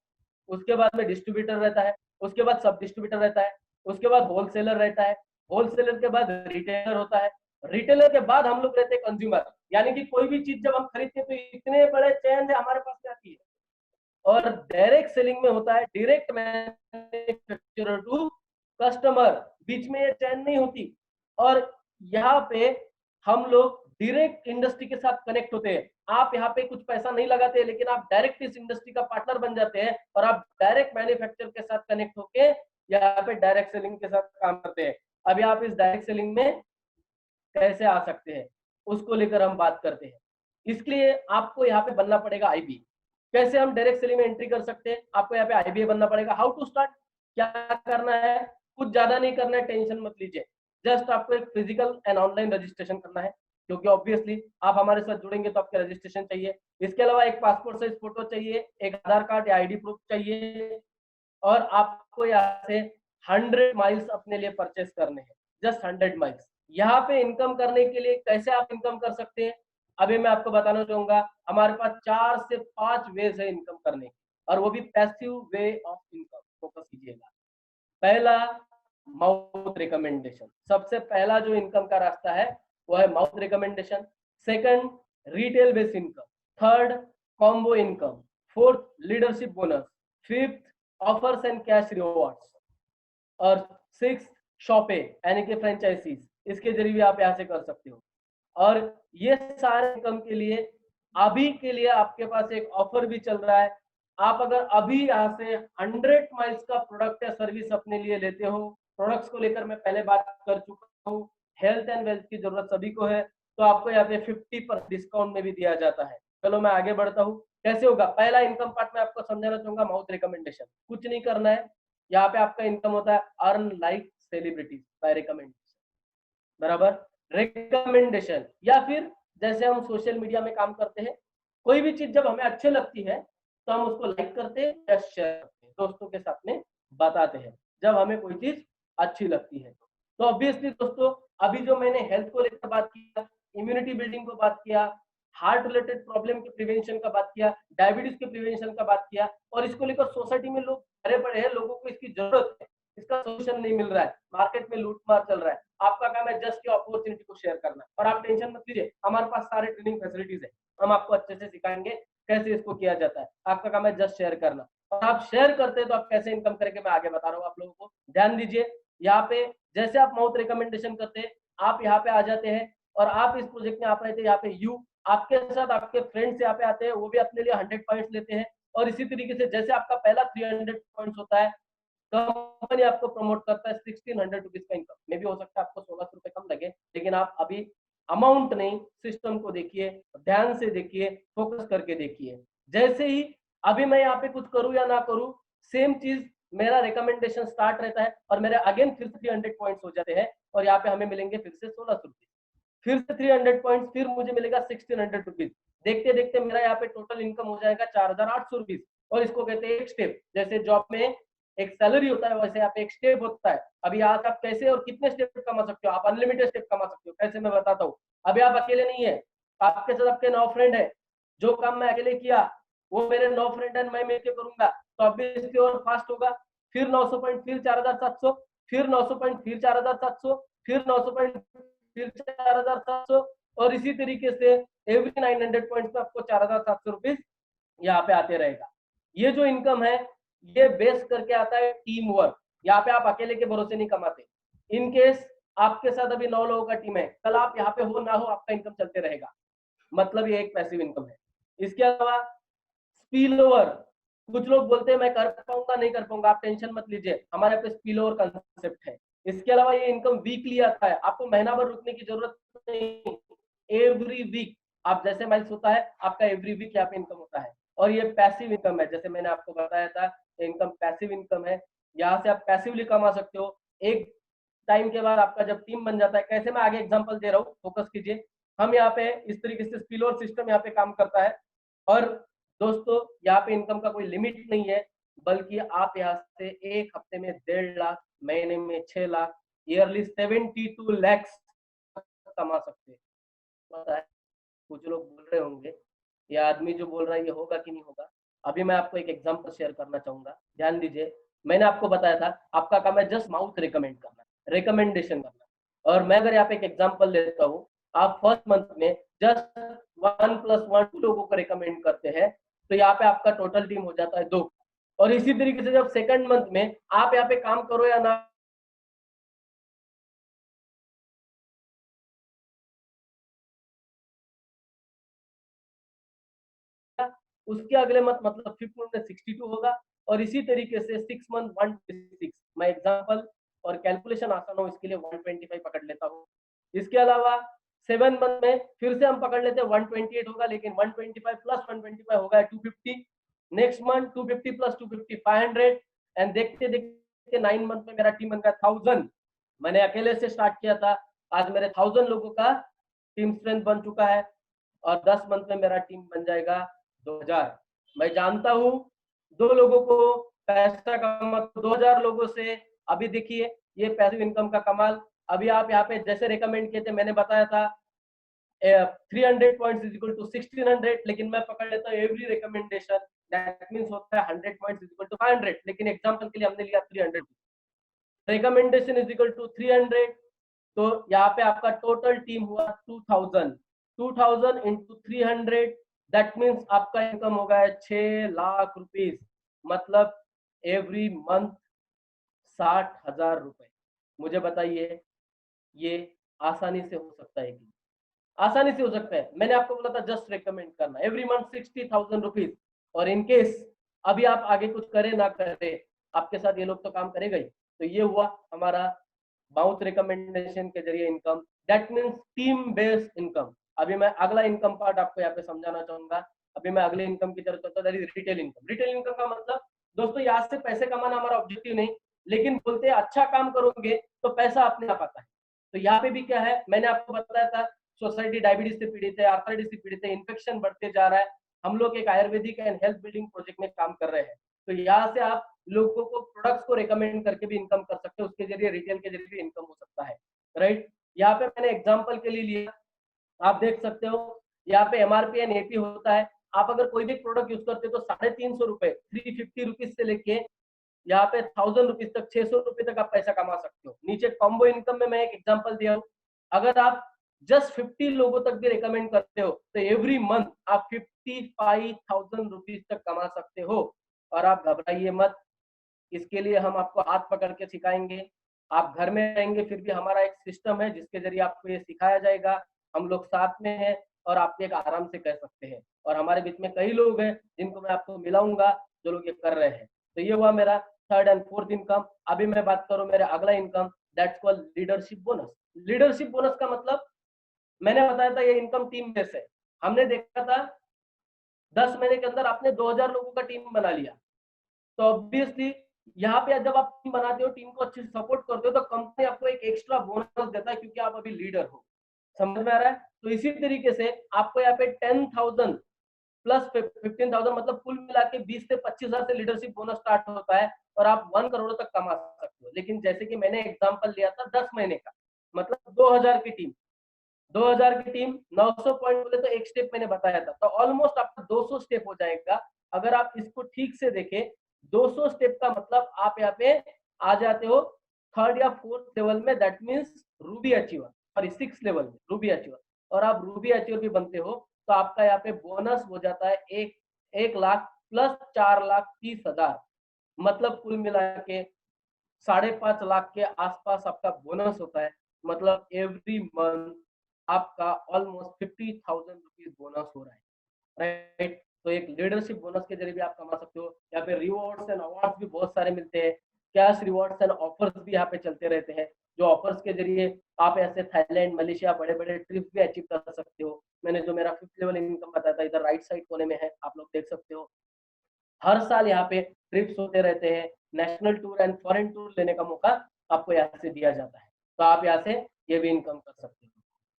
S2: उसके बाद में डिस्ट्रीब्यूटर रहता है, उसके बाद सब डिस्ट्रीब्यूटर रहता है, उसके बाद होलसेलर रहता है, होलसेलर के बाद रिटेलर होता है, रिटेलर के बाद हम लोग रहते हैं कंज्यूमर। यानी कि कोई भी चीज जब हम खरीदते हैं तो इतने बड़े चैन से हमारे पास में आती है। और डायरेक्ट सेलिंग में होता है डायरेक्ट मैन्युफैक्चरर टू कस्टमर, बीच में ये चैन नहीं होती। और यहाँ पे हम लोग डायरेक्ट इंडस्ट्री के साथ कनेक्ट होते हैं। आप यहाँ पे कुछ पैसा नहीं लगाते, लेकिन आप डायरेक्ट इस इंडस्ट्री का पार्टनर बन जाते हैं, और आप डायरेक्ट मैन्युफैक्चर के साथ कनेक्ट होके यहाँ पे डायरेक्ट सेलिंग के साथ काम करते हैं। अभी आप इस डायरेक्ट सेलिंग में कैसे आ सकते हैं उसको लेकर हम बात करते हैं। इसलिए आपको यहाँ पे बनना पड़ेगा आईबी। कैसे हम डायरेक्ट सेलिंग में एंट्री कर सकते हैं, आपको यहाँ पे आईबीए बनना पड़ेगा। हाउ टू स्टार्ट, क्या करना है, कुछ ज्यादा नहीं करना है, टेंशन मत लीजिए। जस्ट आपको एक फिजिकल एंड ऑनलाइन रजिस्ट्रेशन करना है, क्योंकि ऑब्वियसली आप हमारे साथ जुड़ेंगे तो आपका रजिस्ट्रेशन चाहिए। इसके अलावा एक पासपोर्ट साइज फोटो चाहिए, एक आधार कार्ड या आईडी प्रूफ चाहिए, और आपको यहाँ से 100 माइल्स अपने लिए परचेस करने हैं, जस्ट 100 माइल्स। यहाँ पे इनकम करने के लिए कैसे आप इनकम कर सकते हैं, अभी मैं आपको बताना चाहूंगा। हमारे पास 4 से 5 वेज है इनकम करने के, और वो भी passive way of income. Focus कीजिएगा। पहला, माउथ रिकमेंडेशन। सबसे पहला जो इनकम का रास्ता है वो है mouth recommendation. Second, retail base income. Third, combo income. Fourth, leadership bonus. Fifth, offers and cash rewards. और सिक्स, शॉपे यानी कि फ्रेंचाइजीज, इसके जरिए भी आप यहाँ से कर सकते हो। और ये सारे इनकम के लिए अभी के लिए आपके पास एक ऑफर भी चल रहा है। आप अगर अभी यहाँ से 100 माइल्स का प्रोडक्ट या सर्विस अपने लिए लेते हो प्रोडक्ट्स को लेकर मैं पहले बात कर चुका हूँ। हेल्थ एंड वेल्थ की जरूरत सभी को है, तो आपको यहाँ पे 50% डिस्काउंट में भी दिया जाता है। चलो मैं आगे बढ़ता हूँ। कैसे होगा? पहला इनकम पार्ट में आपको समझाना चाहूंगा, माउथ रिकमेंडेशन। कुछ नहीं करना है, यहाँ पे आपका इनकम होता है earn like celebrities bye recommendation, बराबर। रिकमेंडेशन या फिर जैसे हम सोशल मीडिया में काम करते हैं, कोई भी चीज जब हमें अच्छी लगती है तो हम उसको लाइक करते हैं या शेयर करते हैं, दोस्तों के साथ में बताते हैं जब हमें कोई चीज अच्छी लगती है। तो ऑब्वियसली दोस्तों, अभी जो मैंने हेल्थ को लेकर बात किया, इम्यूनिटी बिल्डिंग को बात किया, हार्ट रिलेटेड प्रॉब्लम के प्रिवेंशन का बात किया, डायबिटीज के प्रिवेंशन का बात किया, और इसको लेकर सोसाइटी में लोग भरे पड़े हैं, लोगों को इसकी जरूरत है, इसका सोल्यूशन नहीं मिल रहा है, मार्केट में लूटमार चल रहा है। आपका काम है जस्ट ये अपॉर्चुनिटी को शेयर करना, और आप टेंशन मत लीजिए, हमारे पास सारे ट्रेनिंग फैसिलिटीज है, हम आपको अच्छे से सिखाएंगे कैसे इसको किया जाता है। आपका काम है जस्ट शेयर करना, और आप शेयर करते हैं तो आप कैसे इनकम करेंगे मैं आगे बता रहा हूँ आप लोगों को। ध्यान दीजिए, यहाँ पे जैसे आप माउथ रिकमेंडेशन करते हैं, आप यहाँ पे आ जाते हैं और आप इस प्रोजेक्ट में आप रहे थे, यहाँ पे यू आपके साथ आपके फ्रेंड्स यहाँ पे आते हैं, वो भी अपने लिए 100 पॉइंट्स लेते हैं। और इसी तरीके से जैसे आपका पहला 300 पॉइंट्स होता है, कंपनी आपको प्रमोट करता है 1600 रुपीज का इनकम। मे भी हो सकता है आपको 1600 रुपए कम लगे, लेकिन आप अभी अमाउंट नहीं, सिस्टम को देखिए, ध्यान से देखिए, फोकस करके देखिए। जैसे ही अभी मैं यहाँ पे कुछ करूँ या ना करूँ, सेम चीज मेरा रिकमेंडेशन स्टार्ट रहता है और मेरे अगेन फिर से 300 पॉइंट्स हो जाते हैं, और यहाँ पे हमें मिलेंगे फिर से 1600 रुपीज, फिर से 300 पॉइंट्स, फिर मुझे मिलेगा 1600 रुपीज। देखते देखते मेरा यहाँ पे टोटल इनकम हो जाएगा 4800 रुपीज। और इसको कहते हैं एक स्टेप। जैसे जॉब में एक सैलरी होता है, वैसे यहाँ पे एक स्टेप होता है। अभी आज आप कैसे और कितने स्टेप कमा सकते हो? आप अनलिमिटेड स्टेप कमा सकते हो। कैसे, मैं बताता हूँ। अभी आप अकेले नहीं है, आपके साथ आपके 9 फ्रेंड है। जो काम मैं अकेले किया वो मेरे 9 फ्रेंड एंड मैं मिलकर करूंगा, तो ऑब्वियसली और फास्ट होगा। फिर 900 पॉइंट, फिर 4700, फिर 900 पॉइंट, फिर 4700, फिर 900 पॉइंट, फिर 4700, और इसी तरीके से एवरी 900 पॉइंट्स में आपको 4700 रुपीज यहाँ पे आते रहेगा। ये जो इनकम है, ये बेस करके आता है टीम वर्क। यहाँ पे आप अकेले के भरोसे नहीं कमाते। इन केस आपके साथ अभी 9 लोगों का टीम है, कल आप यहाँ पे हो ना हो, आपका इनकम चलते रहेगा। मतलब ये एक पैसिव इनकम है। इसके अलावा स्पिल ओवर, कुछ लोग बोलते हैं मैं कर पाऊंगा नहीं कर पाऊंगा, आप टेंशन मत लीजिए, हमारे पे स्पिल ओवर कंसेप्ट है। इसके अलावा ये इनकम वीकली आता है, आपको महीना भर रुकने की जरूरत नहीं। एवरी वीक आप जैसे माइल्स होता है, आपका एवरी वीक यहाँ पे इनकम होता है। और ये पैसिव इनकम है, जैसे मैंने आपको बताया था, इनकम पैसिव इनकम है। यहाँ से आप पैसिवली कमा सकते हो। एक टाइम के बाद आपका जब टीम बन जाता है, कैसे, मैं आगे एग्जांपल दे रहा हूँ, फोकस कीजिए। हम यहाँ पे इस तरीके से स्पिल ओवर सिस्टम यहाँ पे काम करता है। और दोस्तों, यहाँ पे इनकम का कोई लिमिट नहीं है, बल्कि आप यहाँ से एक हफ्ते में 1.5 लाख, महीने में 6 लाख, ईयरली 72 लैक्स कमा सकते हैं। पता है, कुछ लोग बोल रहे होंगे ये आदमी जो बोल रहा है ये होगा कि नहीं होगा। अभी मैं आपको एक एग्जांपल शेयर करना चाहूंगा, ध्यान दीजिए। मैंने आपको बताया था आपका काम है जस्ट माउथ रिकमेंड करना, रिकमेंडेशन करना। और मैं अगर यहाँ पे एक एग्जांपल लेता हूँ, आप फर्स्ट मंथ में जस्ट 1+1 लोगों को रिकमेंड करते हैं, तो यहाँ पे आपका टोटल टीम हो जाता है 2। और इसी तरीके से जब सेकंड मंथ में आप यहाँ पे काम करो या ना, उसके अगले मंथ मतलब 5th मंथ में 62 होगा। और इसी तरीके से 6 मंथ 126, मैं एग्जांपल और कैलकुलेशन आसान हो इसके लिए 125 पकड़ लेता हूँ। इसके अलावा 7 मंथ में फिर से हम पकड़ लेते हैं 128 होगा, लेकिन 125 प्लस 125 होगा 250। Next month 250 plus 250 500। एंड देखते देखते 9 मंथ में मेरा टीम बन गया 1000। मैंने अकेले से स्टार्ट किया था, आज मेरे 1000 लोगों का टीम स्ट्रेंथ बन चुका है। और 10 मंथ में मेरा टीम बन जाएगा 2000। मैं जानता हूँ 2 लोगों को पैसा कमा, 2000 लोगों से। अभी देखिए ये पैसिव इनकम का कमाल। अभी आप यहाँ पे जैसे रिकमेंड किए थे, मैंने बताया था 300 पॉइंट्स इज इक्वल टू 1600, लेकिन मैं पकड़ लेता हूँ एवरी रिकमेंडेशन, दैट मींस होता है 100 पॉइंट्स इज इक्वल टू 500, लेकिन एग्जांपल के लिए हमने लिया 300। रिकमेंडेशन इज इक्वल टू 300, तो यहाँ पे आपका टोटल टीम हुआ 2000। 2000 इंटू 300, दैट मीन्स आपका इनकम होगा 6 लाख रुपीज। मतलब एवरी मंथ 60,000 रुपए। मुझे बताइए ये आसानी से हो सकता है कि आसानी से हो सकता है? मैंने आपको बोला था जस्ट रिकमेंड करना, एवरी मंथ 60,000 रुपीज। और इनकेस अभी आप आगे कुछ करे ना करे, आपके साथ ये लोग तो काम करेगा ही। तो ये हुआ हमारा माउथ रिकमेंडेशन के जरिए income, that means team based income. अभी मैं अगला इनकम पार्ट आपको यहाँ पे समझाना चाहूंगा। अभी मैं अगले इनकम की तरफ चलता हूँ, रिटेल इनकम। रिटेल इनकम का मतलब दोस्तों यहाँ से पैसे कमाना हमारा ऑब्जेक्टिव नहीं, लेकिन बोलते हैं अच्छा काम करोगे तो पैसा अपने आप आता है। तो यहाँ पे भी क्या है, मैंने आपको बताया था सोसाइटी डायबिटीज से पीड़ित है, आर्थराइटिस से पीड़ित है, इन्फेक्शन बढ़ते जा रहा है, हम लोग एक Ayurvedic and health building project में काम कर रहे हैं। तो यहाँ से आप लोगों को प्रोडक्ट्स को रिकमेंड करके भी इनकम कर सकते हो, उसके जरिए रिटेल के जरिए भी इनकम हो सकता है, राइट। यहाँ पे मैंने एग्जांपल के लिए लिया, आप देख सकते हो यहाँ पे एमआरपी एंड एपी होता है। आप अगर कोई भी प्रोडक्ट यूज करते हो तो 350 रुपए 350 रुपीज से लेके यहाँ पे 1000 रुपीज तक 600 रुपए तक आप पैसा कमा सकते हो। नीचे कॉम्बो इनकम में मैं एक एग्जांपल दिया हूँ, अगर आप जस्ट 50 लोगों तक भी रिकमेंड करते हो तो एवरी मंथ आप 55,000 रुपीज तक कमा सकते हो। और आप घबराइए मत, इसके लिए हम आपको हाथ पकड़ के सिखाएंगे। आप घर में रहेंगे फिर भी हमारा एक सिस्टम है जिसके जरिए आपको ये सिखाया जाएगा। हम लोग साथ में हैं और आप एक आराम से कर सकते हैं। और हमारे बीच में कई लोग हैं जिनको मैं आपको मिलाऊंगा जो लोग ये कर रहे हैं। तो ये हुआ मेरा थर्ड एंड फोर्थ इनकम। अभी मैं बात करूं मेरा अगला income, that's called leadership bonus. Leadership bonus का मतलब मैंने बताया था ये इनकम टीम बेस है। हमने देखा था 10 महीने के अंदर आपने 2000 लोगों का टीम बना लिया, तो ऑब्वियसली यहाँ पे जब आप टीम बनाते हो, टीम को अच्छे से सपोर्ट करते हो, तो कंपनी आपको एक एक्स्ट्रा बोनस देता है क्योंकि आप अभी लीडर हो। समझ में आ रहा है? तो इसी तरीके से आपको यहाँ पे 10,000 प्लस 15,000 मतलब कुल मिला के 20 से 25,000 से लीडरशिप बोनस स्टार्ट होता है और आप 1 करोड़ तक कमा सकते हो। लेकिन जैसे कि मैंने एग्जांपल लिया था 10 महीने का, मतलब 2000 की टीम, 2000 की टीम 900 पॉइंट बोले तो एक स्टेप मैंने बताया था, तो ऑलमोस्ट आपका 200 स्टेप हो जाएगा। अगर आप इसको ठीक से देखें 200 स्टेप का मतलब आप यहाँ पे आ जाते हो थर्ड या फोर्थ लेवल में, that means Ruby achiever, sorry 6 level में रूबी अचीवर। और आप रूबी अचीवर भी बनते हो तो आपका यहाँ पे बोनस हो जाता है 1 लाख प्लस 4,30,000, मतलब कुल मिला के 5.5 लाख के आसपास आपका बोनस होता है। मतलब एवरी मंथ आपका ऑलमोस्ट 50,000 रुपीज बोनस हो रहा है, राइट। तो एक लीडरशिप बोनस के जरिए भी आप कमा सकते हो। यहाँ पे रिवॉर्ड्स एंड अवार्ड्स भी बहुत सारे मिलते हैं, कैश रिवॉर्ड्स एंड ऑफर्स भी यहाँ पे चलते रहते हैं, जो ऑफर्स के जरिए आप ऐसे थाईलैंड मलेशिया बड़े बड़े ट्रिप भी अचीव कर सकते हो। मैंने जो मेरा 5th लेवल इनकम बताया था इधर राइट साइड कोने में है, आप लोग देख सकते हो। हर साल यहाँ पे ट्रिप्स होते रहते हैं, national tour and foreign tour लेने का मौका आपको यहाँ से दिया जाता है, तो आप यहाँ से ये भी इनकम कर सकते हो।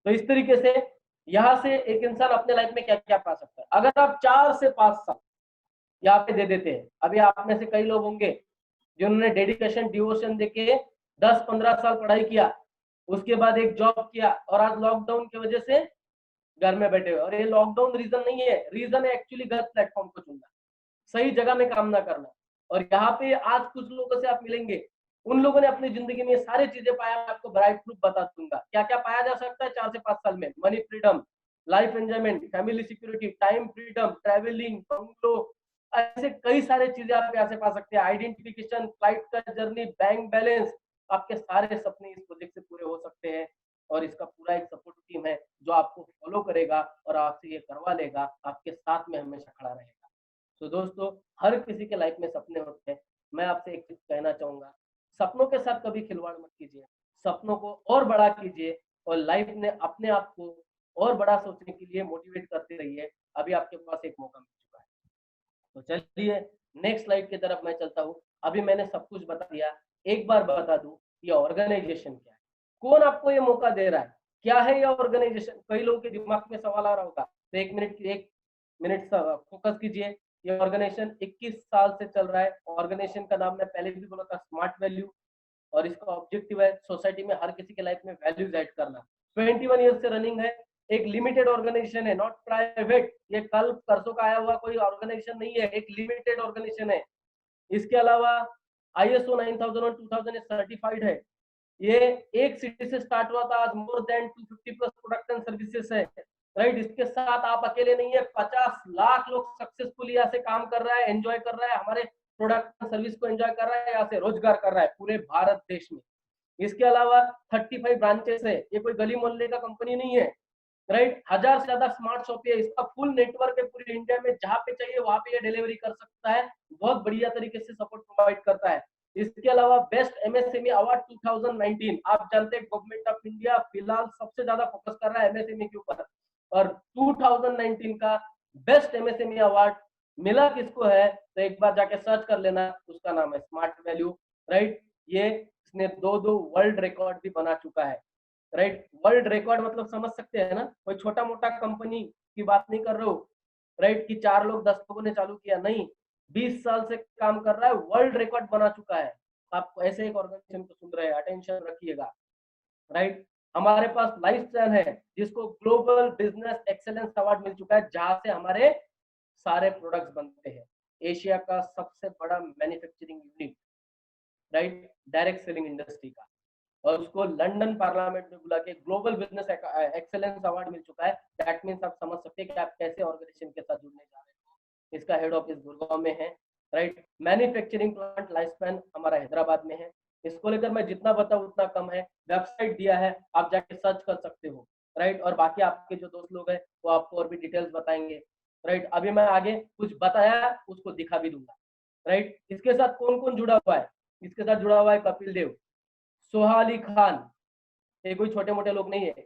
S2: तो इस तरीके से यहाँ से एक इंसान अपने लाइफ में क्या क्या पा सकता है। अगर आप 4 से 5 साल यहाँ पे दे देते हैं, अभी आप में से कई लोग होंगे जिन्होंने डेडिकेशन डिवोशन देके 10-15 साल पढ़ाई किया, उसके बाद एक जॉब किया और आज लॉकडाउन की वजह से घर में बैठे हुए। और ये लॉकडाउन रीजन नहीं है, रीजन है एक्चुअली गलत प्लेटफॉर्म को चुनना, सही जगह में काम ना करना। और यहाँ पे आज कुछ लोगों से आप मिलेंगे, उन लोगों ने अपनी जिंदगी में ये सारी चीजें पाया। मैं आपको ब्राइट प्रूफ बता दूंगा क्या क्या पाया जा सकता है 4 से 5 साल में। Money freedom, life enjoyment, family security, time freedom, travelling, bungalow, ऐसे कई सारे चीजें आप यहाँ से पा सकते हैं। आइडेंटिफिकेशन, फ्लाइट का जर्नी, बैंक बैलेंस, आपके सारे सपने इस प्रोजेक्ट से पूरे हो सकते हैं। और इसका पूरा एक सपोर्ट टीम है जो आपको फॉलो करेगा और आपसे ये करवा लेगा, आपके साथ में हमेशा खड़ा रहेगा। तो दोस्तों हर किसी के लाइफ में सपने होते हैं। मैं आपसे एक चीज कहना चाहूंगा, सपनों के साथ कभी खिलवाड़ मत कीजिए, सपनों को और बड़ा कीजिए और लाइफ में अपने आप को और बड़ा सोचने के लिए मोटिवेट करते रहिए। अभी आपके पास एक मौका मिल चुका है। तो चलिए नेक्स्ट स्लाइड की तरफ मैं चलता हूँ। अभी मैंने सब कुछ बता दिया, एक बार बता दूं ये ऑर्गेनाइजेशन क्या है, कौन आपको ये मौका दे रहा है, क्या है ये ऑर्गेनाइजेशन। कई लोगों के दिमाग में सवाल आ रहा होगा, तो एक मिनट फोकस कीजिए। ये ऑर्गेनाइजेशन 21 साल से चल रहा है। ऑर्गेनाइजेशन का नाम मैं पहले भी बोला था, स्मार्ट वैल्यू, और इसका ऑब्जेक्टिव है सोसाइटी में हर किसी के लाइफ में वैल्यूज ऐड करना। 21 ईयर से रनिंग है, एक लिमिटेड ऑर्गेनाइजेशन है, नॉट प्राइवेट। ये कल परसों का आया हुआ कोई ऑर्गेनाइजेशन नहीं है, एक लिमिटेड ऑर्गेनाइजेशन है। इसके अलावा ISO 9001 2000 सर्टिफाइड है। ये एक सिटी से स्टार्ट हुआ था, आज more than 250 plus product and services है, राइट। इसके साथ आप अकेले नहीं है, 50 लाख लोग सक्सेसफुली यहाँ से काम कर रहा है, एंजॉय कर रहा है, हमारे प्रोडक्ट एंड सर्विस को एंजॉय कर रहा है, यहाँ से रोजगार कर रहा है पूरे भारत देश में। इसके अलावा 35 ब्रांचेस है, ये कोई गली मोहल्ले का कंपनी नहीं है, राइट। 1000 से ज्यादा स्मार्ट शॉप है, इसका फुल नेटवर्क है पूरी इंडिया में, जहां पे चाहिए वहां पे ये डिलीवरी कर सकता है, बहुत बढ़िया तरीके से सपोर्ट प्रोवाइड करता है। इसके अलावा बेस्ट एमएसएमई अवार्ड 2019, आप जानते हैं गवर्नमेंट ऑफ इंडिया फिलहाल सबसे ज्यादा फोकस कर रहा है एमएसएमई के ऊपर, और 2019 का बेस्ट एमएसएमई अवार्ड मिला किसको है, तो एक बार जाके सर्च कर लेना, उसका नाम है स्मार्ट वैल्यू, राइट। ये इसने दो वर्ल्ड रिकॉर्ड भी बना चुका है, राइट। वर्ल्ड रिकॉर्ड मतलब समझ सकते हैं ना, कोई छोटा मोटा कंपनी की बात नहीं कर रहे हो, राइट, कि 4 लोग 10 लोगों ने चालू किया, नहीं, 20 साल से काम कर रहा है, वर्ल्ड रिकॉर्ड बना चुका है। आप ऐसे एक ऑर्गेनाइजेशन को सुन रहे हैं, अटेंशन रखिएगा, राइट। हमारे पास लाइफस्टाइल है जिसको ग्लोबल बिजनेस एक्सेलेंस अवार्ड मिल चुका है, जहां से हमारे सारे प्रोडक्ट्स बनते हैं। एशिया का सबसे बड़ा manufacturing unit, right, direct selling industry का, और उसको लंदन पार्लियामेंट में बुला के ग्लोबल बिजनेस एक्सेलेंस अवार्ड मिल चुका है। दैट मीन्स आप समझ सकते हैं कि आप कैसे ऑर्गेनाइजेशन के साथ जुड़ने जा रहे हो। इसका हेड ऑफिस गुड़गांव में है, right. Manufacturing plant life span हमारा हैदराबाद में है। इसको लेकर मैं जितना बताऊं उतना कम है, वेबसाइट दिया है, आप जाके सर्च कर सकते हो, राइट। और बाकी आपके जो दोस्त लोग हैं वो आपको और भी डिटेल्स बताएंगे, राइट। अभी मैं आगे कुछ बताया उसको दिखा भी दूंगा, राइट। इसके साथ कौन कौन जुड़ा हुआ है, इसके साथ जुड़ा हुआ है कपिल देव, सोहा अली खान, ये कोई छोटे मोटे लोग नहीं है,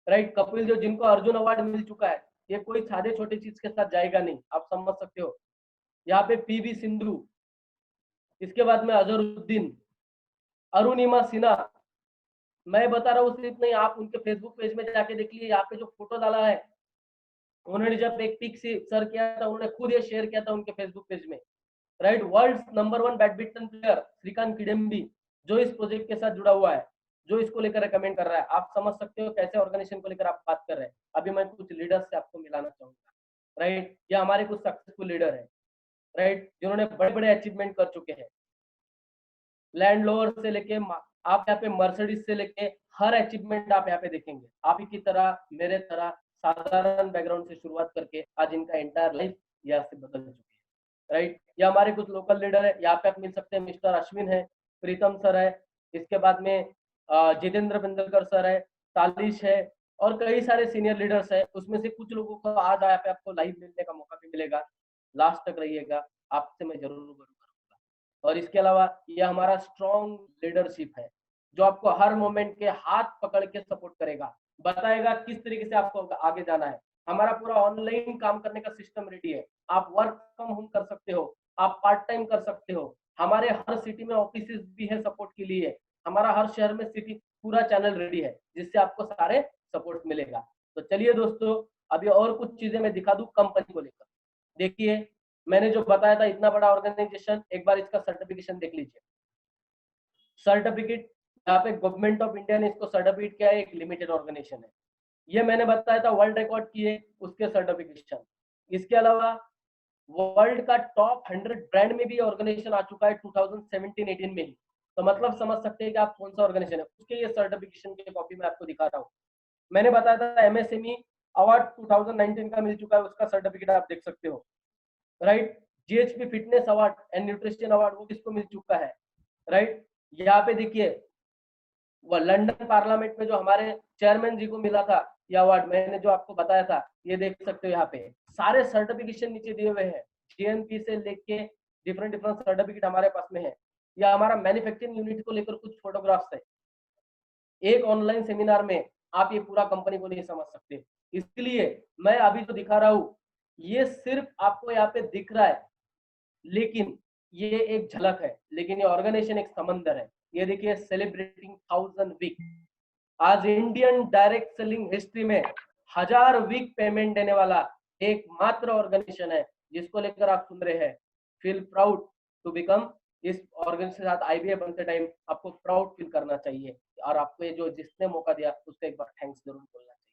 S2: राइट। कपिल देव जिनको अर्जुन अवार्ड मिल चुका है, ये कोई सादे छोटे चीज के साथ जाएगा नहीं, आप समझ सकते हो। यहाँ पे पीवी सिंधु, इसके बाद में अजहरुद्दीन, अरुणिमा सिन्हा, मैं बता रहा हूँ सिर्फ नहीं, आप उनके फेसबुक पेज में जाके देख लीजिए, यहाँ पे जो फोटो डाला है उन्होंने जब एक पिक से सर किया था, उन्होंने खुद ये शेयर किया था उनके फेसबुक पेज में, right. World number 1 badminton player Srikanth Kidambi जो इस प्रोजेक्ट के साथ जुड़ा हुआ है, जो इसको लेकर रिकमेंड कर रहा है, आप समझ सकते हो कैसे ऑर्गेनाइजेशन को लेकर आप बात कर रहे हैं। अभी मैं कुछ लीडर्स से आपको मिलाना चाहूंगा, राइट। ये हमारे कुछ सक्सेसफुल लीडर है, राइट, जिन्होंने बड़े बड़े अचीवमेंट कर चुके हैं, लैंड लोअर से लेके आप यहाँ पे मर्सिडीज से लेके हर अचीवमेंट आप यहाँ पे देखेंगे। आप ही की तरह मेरे तरह साधारण बैकग्राउंड से शुरुआत करके आज इनका एंटायर लाइफ यहाँ से बदल चुकी है, राइट। ये हमारे कुछ लोकल लीडर है, यहाँ पे आप मिल सकते हैं, मिस्टर अश्विन है, प्रीतम सर है, इसके बाद में जितेंद्र बिंदलकर सर है, तालिश है, और कई सारे सीनियर लीडर्स है। उसमें से कुछ लोगों को आज यहाँ पे आपको लाइव मिलने का मौका भी मिलेगा, लास्ट तक रहिएगा, आपसे मैं जरूर रूबरू करूंगा। और इसके अलावा ये हमारा स्ट्रॉन्ग लीडरशिप है जो आपको हर मोमेंट के हाथ पकड़ के सपोर्ट करेगा, बताएगा किस तरीके से आपको आगे जाना है। हमारा पूरा ऑनलाइन काम करने का सिस्टम रेडी है, आप वर्क फ्रॉम होम कर सकते हो, आप पार्ट टाइम कर सकते हो। हमारे हर सिटी में ऑफिस भी है सपोर्ट के लिए, हमारा हर शहर में सिटी पूरा चैनल रेडी है जिससे आपको सारे सपोर्ट मिलेगा। तो चलिए दोस्तों, अभी और कुछ चीजें मैं दिखा दूं कंपनी को लेकर। देखिए, मैंने जो बताया था इतना बड़ा ऑर्गेनाइजेशन, एक बार इसका सर्टिफिकेशन देख लीजिए। सर्टिफिकेट यहाँ पे गवर्नमेंट ऑफ इंडिया ने इसको सर्टिफिकेट किया है, एक लिमिटेड ऑर्गेनाइजेशन है। ये मैंने बताया था वर्ल्ड रिकॉर्ड किए उसके सर्टिफिकेशन। इसके अलावा वर्ल्ड का टॉप 100 ब्रांड में भी ऑर्गेनाइजेशन आ चुका है 2017-18 में ही। तो मतलब समझ सकते हैं कि आप कौन सा ऑर्गेनाइजेशन है, उसके ये सर्टिफिकेशन की कॉपी मैं आपको दिखा रहा हूँ। मैंने बताया था एमएसएमई अवार्ड 2019 का मिल चुका है, उसका सर्टिफिकेट आप देख सकते हो, right. GHP fitness award and nutrition award वो किसको मिल चुका है, राइट। यहाँ पे देखिए, वो लंदन पार्लियामेंट में जो हमारे चेयरमैन जी को मिला था ये अवार्ड, मैंने जो आपको बताया था, ये देख सकते हो यहाँ पे सारे सर्टिफिकेशन नीचे दिए हुए हैं, जीएनपी से लेके डिफरेंट डिफरेंट सर्टिफिकेट हमारे पास में है। या हमारा मैन्युफैक्चरिंग यूनिट को लेकर कुछ फोटोग्राफ्स है। एक ऑनलाइन सेमिनार में आप ये पूरा कंपनी को नहीं समझ सकते, इसलिए मैं अभी जो दिखा रहा हूँ ये सिर्फ आपको यहाँ पे दिख रहा है, लेकिन ये एक झलक है, लेकिन ये ऑर्गेनाइजेशन एक समंदर है। ये देखिए, सेलिब्रेटिंग 1000 वीक, आज इंडियन डायरेक्ट सेलिंग हिस्ट्री में 1000 वीक पेमेंट देने वाला एकमात्र ऑर्गेनाइजेशन है जिसको लेकर आप सुन रहे हैं। फील प्राउड टू बिकम, इस ऑर्गेनाइजेशन के साथ आईबीए बनते टाइम आपको प्राउड फील करना चाहिए, और आपको ये जो जिसने मौका दिया उसको एक बार थैंक्स जरूर बोलना चाहिए।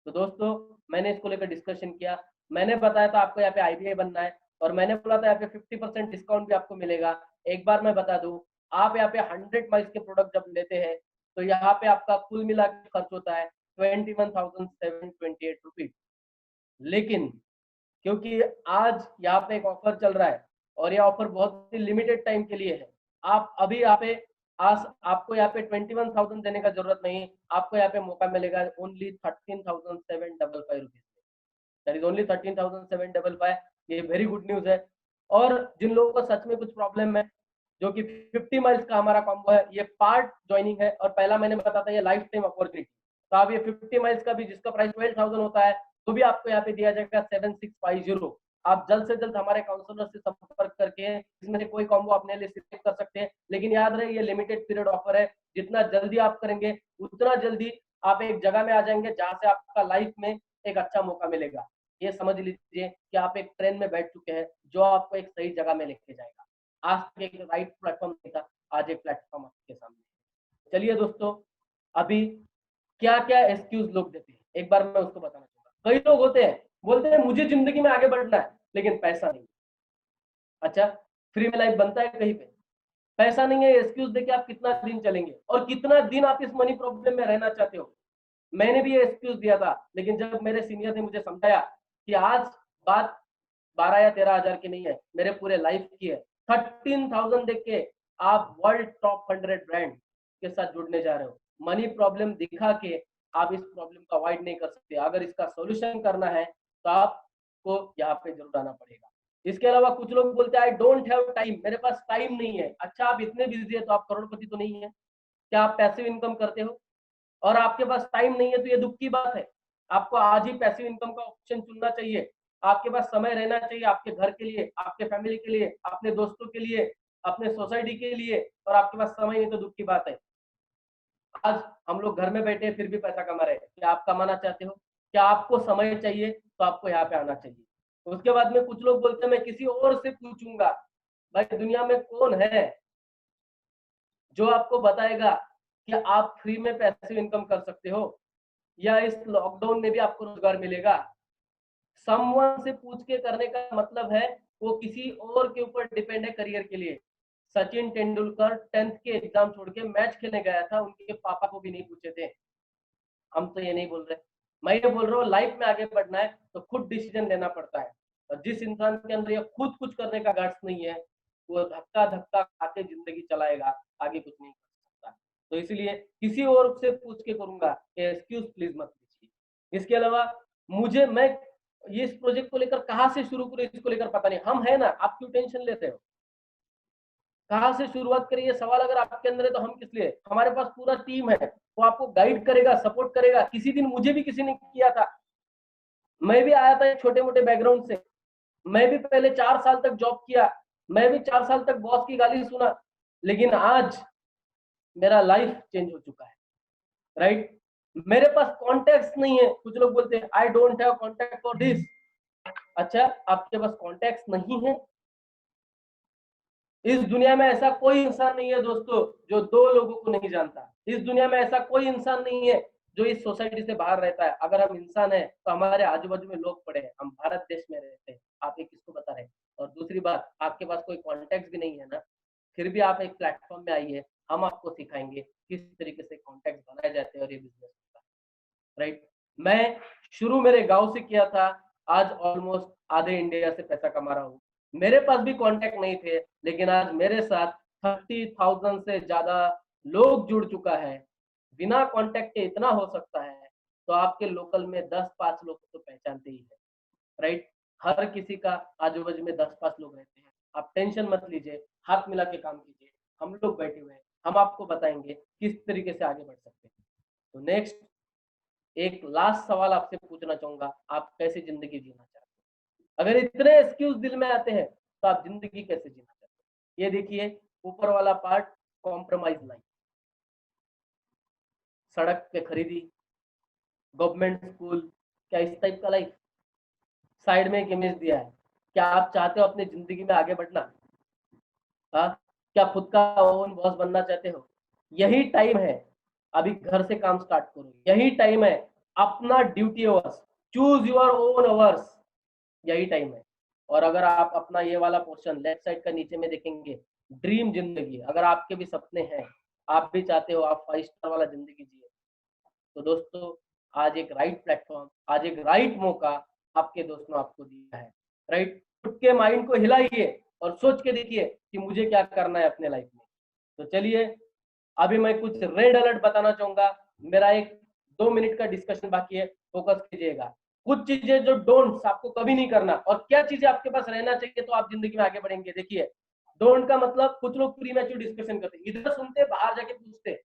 S2: तो दोस्तों, मैंने इसको लेकर डिस्कशन किया, मैंने बताया था आपको यहाँ पे आईबीए बनना है, और मैंने बोला था यहाँ पे 50% डिस्काउंट भी आपको मिलेगा। एक बार मैं बता दूं, आप यहाँ पे 100 माइल्स के प्रोडक्ट जब लेते हैं तो यहाँ पे आपका कुल मिला के खर्च होता है 21,728 रुपीज। लेकिन क्योंकि आज यहाँ पे एक ऑफर चल रहा है और ये ऑफर बहुत ही लिमिटेड टाइम के लिए है, आप अभी यहाँ पे आज आपको यहाँ पे 21,000 देने का जरूरत नहीं, आपको यहाँ पे मौका मिलेगा only 13,755 rupees. That is only 13,755। ये वेरी गुड न्यूज है। और जिन लोगों को सच में कुछ प्रॉब्लम है, जो कि 50 माइल्स का हमारा कॉम्बो है। ये पार्ट ज्वाइनिंग है और पहला मैंने बताया था ये लाइफ टाइम अपॉर्चुनिटी। तो आप ये 50 माइल्स का भी जिसका प्राइस 12,000 होता है तो भी आपको यहाँ पे दिया जाएगा 7650। आप जल्द से जल्द हमारे काउंसलर से संपर्क करके इसमें से कोई कॉम्बो अपने लिए सिलेक्ट कर सकते हैं। लेकिन याद रहे ये लिमिटेड पीरियड ऑफर है, जितना जल्दी आप करेंगे उतना जल्दी आप एक जगह में आ जाएंगे जहां से आपका लाइफ में एक अच्छा मौका मिलेगा। ये समझ लीजिए कि आप एक ट्रेन में बैठ चुके हैं जो आपको एक सही जगह में लेके जाएगा। आज तक एक राइट प्लेटफॉर्म नहीं था, आज एक प्लेटफॉर्म आपके सामने। चलिए दोस्तों, अभी क्या क्या एक्सक्यूज लोग देते हैं एक बार मैं उसको बताना चाहूंगा। कई लोग होते हैं बोलते हैं मुझे जिंदगी में आगे बढ़ना है लेकिन पैसा नहीं। अच्छा, फ्री में लाइफ बनता है कहीं पे? पैसा नहीं है, एक्सक्यूज देके आप कितना दिन चलेंगे और कितना दिन आप इस मनी प्रॉब्लम में रहना चाहते हो? मैंने भी ये एक्सक्यूज दिया था, लेकिन जब मेरे सीनियर ने मुझे समझाया कि आज बात 12 या 13,000 की नहीं है, मेरे पूरे लाइफ की है। 13,000 देख के आप वर्ल्ड टॉप 100 ब्रांड के साथ जुड़ने जा रहे हो। मनी प्रॉब्लम दिखा के आप इस प्रॉब्लम को अवॉइड नहीं कर सकते। अगर इसका सोल्यूशन करना है तो आपको यहाँ पे जरूर आना पड़ेगा। इसके अलावा कुछ लोग बोलते हैं आई डोंट हैव टाइम, मेरे पास टाइम नहीं है। अच्छा, आप इतने बिजी है तो आप करोड़पति तो नहीं है? क्या आप पैसिव इनकम करते हो और आपके पास टाइम नहीं है? तो ये दुख की बात है। आपको आज ही पैसिव इनकम का ऑप्शन चुनना चाहिए। आपके पास समय रहना चाहिए आपके घर के लिए, आपके फैमिली के लिए, अपने दोस्तों के लिए, अपने सोसाइटी के लिए, और आपके पास समय नहीं तो दुख की बात है। आज हम लोग घर में बैठे फिर भी पैसा कमा रहे हैं। क्या आप कमाना चाहते हो? क्या आपको समय चाहिए? तो आपको यहाँ पे आना चाहिए। उसके बाद में कुछ लोग बोलते हैं मैं किसी और से पूछूंगा। भाई दुनिया में कौन है जो आपको बताएगा कि आप फ्री में पैसिव इनकम कर सकते हो या इस लॉकडाउन में भी आपको रोजगार मिलेगा? समवन से पूछ के करने का मतलब है वो किसी और के ऊपर डिपेंड है करियर के लिए। सचिन तेंदुलकर 10th के एग्जाम छोड़ के मैच खेलने गया था, उनके पापा को भी नहीं पूछे थे। हम तो ये नहीं बोल रहे, मैं ये बोल रहा हूँ लाइफ में आगे बढ़ना है तो खुद डिसीजन लेना पड़ता है। और जिस इंसान के अंदर ये खुद कुछ करने का गट्स नहीं है वो धक्का धक्का खाते जिंदगी चलाएगा, आगे कुछ नहीं कर सकता। तो इसलिए किसी और से पूछ के करूंगा, एक्सक्यूज प्लीज मत लीजिए। इसके अलावा मैं ये इस प्रोजेक्ट को लेकर कहाँ से शुरू करूं इसको लेकर पता नहीं। हम है ना, आप क्यों टेंशन लेते हो? कहाँ से शुरुआत करें ये सवाल अगर आपके अंदर है तो हम किस लिए? हमारे पास पूरा टीम है, वो आपको गाइड करेगा, सपोर्ट करेगा। किसी दिन मुझे भी किसी ने किया था, मैं भी आया था एक छोटे मोटे बैकग्राउंड से, मैं भी पहले 4 साल तक जॉब किया, मैं भी 4 साल तक बॉस की गाली सुना, लेकिन आज मेरा लाइफ चेंज हो चुका है। राइट? मेरे पास कॉन्टेक्ट नहीं है। कुछ लोग बोलते हैं I don't have contact for this. अच्छा, आपके पास कॉन्टेक्ट नहीं है? इस दुनिया में ऐसा कोई इंसान नहीं है दोस्तों जो 2 लोगों को नहीं जानता। इस दुनिया में ऐसा कोई इंसान नहीं है जो इस सोसाइटी से बाहर रहता है। अगर हम इंसान है तो हमारे आजू बाजू में लोग पड़े हैं, हम भारत देश में रहते हैं। आप ये किसको बता रहे हैं? और दूसरी बात, आपके पास कोई कॉन्टेक्ट भी नहीं है ना, फिर भी आप एक प्लेटफॉर्म में आइए, हम आपको सिखाएंगे किस तरीके से कॉन्टेक्ट बनाए जाते हैं और ये बिजनेस होता है। राइट? मैं शुरू मेरे गांव से किया था, आज ऑलमोस्ट आधे इंडिया से पैसा कमा रहा हूँ। मेरे पास भी कांटेक्ट नहीं थे, लेकिन आज मेरे साथ 30,000 से ज्यादा लोग जुड़ चुका है। बिना कांटेक्ट के इतना हो सकता है तो आपके लोकल में 10-5 लोग तो पहचानते ही है। राइट? हर किसी का आजू बाजू में 10-5 लोग रहते हैं। आप टेंशन मत लीजिए, हाथ मिला के काम कीजिए। हम लोग बैठे हुए हैं, हम आपको बताएंगे किस तरीके से आगे बढ़ सकते हैं। तो नेक्स्ट एक लास्ट सवाल आपसे पूछना चाहूंगा, आप कैसे जिंदगी जीना चाहते हैं? अगर इतने एक्सक्यूज दिल में आते हैं तो आप जिंदगी कैसे जीना चाहते हैं? ये देखिए ऊपर वाला पार्ट, कॉम्प्रोमाइज लाइफ, सड़क पे खरीदी, गवर्नमेंट स्कूल, क्या इस टाइप का लाइफ? साइड में एक इमेज दिया है। क्या आप चाहते हो अपनी जिंदगी में आगे बढ़ना? हाँ? क्या खुद का ओन बॉस बनना चाहते हो? यही टाइम है, अभी घर से काम स्टार्ट करो। यही टाइम है, अपना duty hours, choose your own hours, यही टाइम है। और अगर आप अपना ये वाला पोर्शन लेफ्ट साइड का नीचे में देखेंगे, ड्रीम जिंदगी, अगर आपके भी सपने हैं, आप भी चाहते हो आप 5 स्टार वाला जिंदगी जिए, तो दोस्तों आज एक राइट प्लेटफॉर्म, आज एक राइट मौका आपके दोस्तों आपको दिया है। राइट? खुद के माइंड को हिलाइए और सोच के देखिए कि मुझे क्या करना है अपने लाइफ में। तो चलिए अभी मैं कुछ रेड अलर्ट बताना चाहूंगा। मेरा एक 2 मिनट का डिस्कशन बाकी है, फोकस कीजिएगा। कुछ चीजें जो डोंट्स आपको कभी नहीं करना और क्या चीजें आपके पास रहना चाहिए तो आप जिंदगी में आगे बढ़ेंगे। देखिए डोंट का मतलब कुछ लोग प्री मैच्योर डिस्कशन करते, इधर सुनते, बाहर जाके पूछते,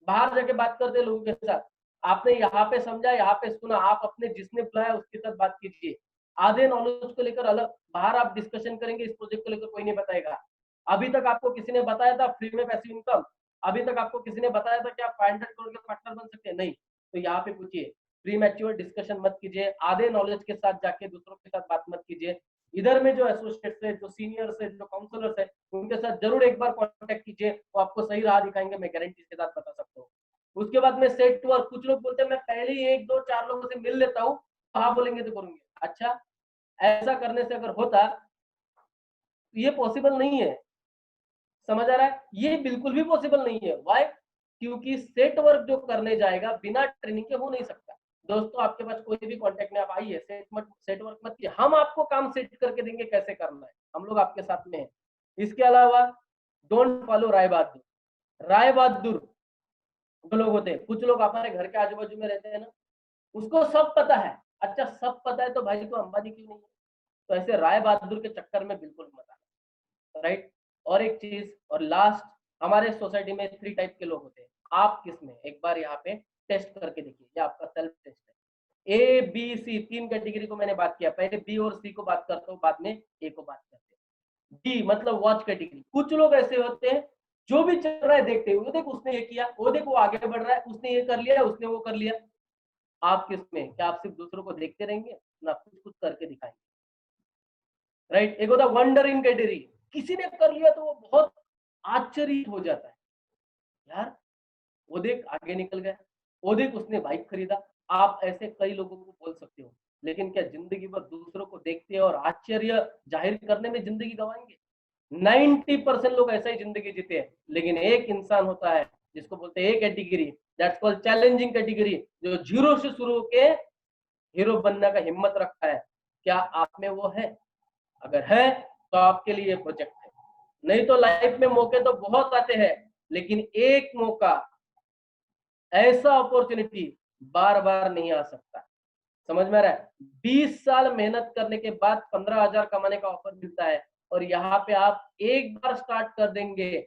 S2: बाहर जाके बात करते लोगों के साथ। आपने यहाँ पे समझा, यहाँ पे सुना, आप अपने जिसने बुलाया उसके साथ बात कीजिए। आधे नॉलेज को लेकर अलग बाहर आप डिस्कशन करेंगे, इस प्रोजेक्ट को लेकर कोई नहीं बताएगा। अभी तक आपको किसी ने बताया था फ्री में पैसिव इनकम? अभी तक आपको किसी ने बताया था कि आप 500 करोड़ के पार्टनर बन सकते हैं? नहीं। तो यहाँ पे पूछिए, प्री मैच्योर डिस्कशन मत कीजिए, आधे नॉलेज के साथ जाके दूसरों के साथ बात मत कीजिए। इधर में जो एसोसिएट्स है, जो सीनियर्स है, जो काउंसलर्स है, उनके साथ जरूर एक बार कांटेक्ट कीजिए, वो आपको सही राह दिखाएंगे, मैं गारंटी के साथ बता सकता हूँ। उसके बाद में सेट वर्क, कुछ लोग बोलते हैं मैं पहले ही 1 2 4 लोगों से मिल लेता हूँ, हाँ बोलेंगे तो करूंगे। अच्छा, ऐसा करने से अगर होता, ये पॉसिबल नहीं है। समझ आ रहा है? ये बिल्कुल भी पॉसिबल नहीं है। व्हाई? क्योंकि सेट वर्क जो करने जाएगा बिना ट्रेनिंग के हो नहीं सकता। दोस्तों, आपके पास कोई भी कांटेक्ट में आप आइए, सेट वर्क मत कीजिए, हम आपको काम सेट करके देंगे कैसे करना है, हम लोग आपके साथ में हैं। इसके अलावा डोंट फॉलो राय बहादुर। राय बहादुर जो लोग होते हैं, कुछ लोग हमारे घर के आजू बाजू में रहते हैं ना, उसको सब पता है। अच्छा, सब पता है तो भाई तो अंबानी क्यों नहीं है? तो ऐसे राय बहादुर के चक्कर में बिल्कुल मत आना, राइट? और एक चीज और लास्ट, हमारे सोसाइटी में 3 टाइप के लोग होते हैं। आप किसमें, एक बार यहाँ पे टेस्ट करके देखिए, ये आपका सेल्फ टेस्ट है। ए बी सी 3 कैटेगरी को मैंने बात किया, पहले बी और सी को बात करता हूँ, बाद में ए को बात करते हैं। बी मतलब वॉच कैटेगरी। कुछ लोग ऐसे होते हैं जो भी चल रहा है देखते हैं, वो देख उसने ये किया, वो देख वो आगे बढ़ रहा है, उसने ये कर लिया, उसने वो कर लिया। आप किसमें, क्या आप सिर्फ दूसरों को देखते रहेंगे ना, कुछ कुछ करके दिखाएंगे, राइट? एक होता वंडर इन कैटेगरी, किसी ने कर लिया तो वो बहुत आश्चर्य हो जाता है, यार वो देख आगे निकल गया, वो देख उसने बाइक खरीदा। आप ऐसे कई लोगों को बोल सकते हो, लेकिन क्या जिंदगी भर दूसरों को देखते और आश्चर्य जाहिर करने में जिंदगी गवाएंगे? 90% लोग ऐसा ही जिंदगी जीते हैं। लेकिन एक इंसान होता है जिसको बोलते हैं category, that's called challenging category, जो जीरो से शुरू होके हीरो बनने का हिम्मत रखता है। क्या आप में वो है? अगर है तो आपके लिए प्रोजेक्ट है। नहीं तो लाइफ में मौके तो बहुत आते हैं, लेकिन एक मौका, ऐसा अपॉर्चुनिटी बार बार नहीं आ सकता। समझ में आ रहा है? 20 साल मेहनत करने के बाद 15,000 कमाने का ऑफर मिलता है, और यहाँ पे आप एक बार स्टार्ट कर देंगे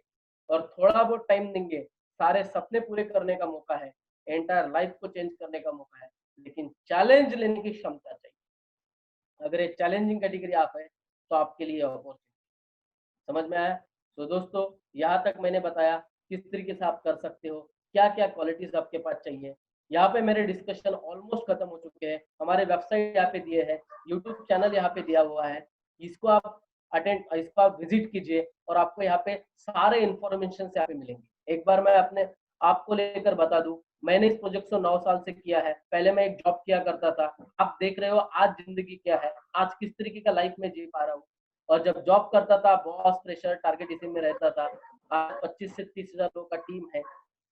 S2: और थोड़ा बहुत टाइम देंगे, सारे सपने पूरे करने का मौका है, एंटायर लाइफ को चेंज करने का मौका है। लेकिन चैलेंज लेने की क्षमता चाहिए। अगर ये चैलेंजिंग कैटेगरी आप है तो आपके लिए अपॉर्चुनिटी। समझ में आया? तो दोस्तों, यहाँ तक मैंने बताया किस तरीके से आप कर सकते हो, क्या क्या क्वालिटीज आपके पास चाहिए। यहाँ पे मेरे डिस्कशन ऑलमोस्ट खत्म हो चुके हैं। हमारे वेबसाइट यहाँ पे दिए हैं, यूट्यूब चैनल यहाँ पे दिया हुआ है, इसको आप इसको आप विजिट कीजिए, और आपको यहाँ पे सारे इन्फॉर्मेशन यहाँ पे मिलेंगे। एक बार मैं अपने आपको लेकर बता दूं, मैंने इस प्रोजेक्ट को 9 साल से किया है। पहले मैं एक जॉब किया करता था, आप देख रहे हो आज जिंदगी क्या है, आज किस तरीके का लाइफ में जी पा रहा हूँ। और जब जॉब करता था, बॉस, प्रेशर, टारगेट इसी में रहता था। आज 25 से 30 हजार लोगों का टीम है,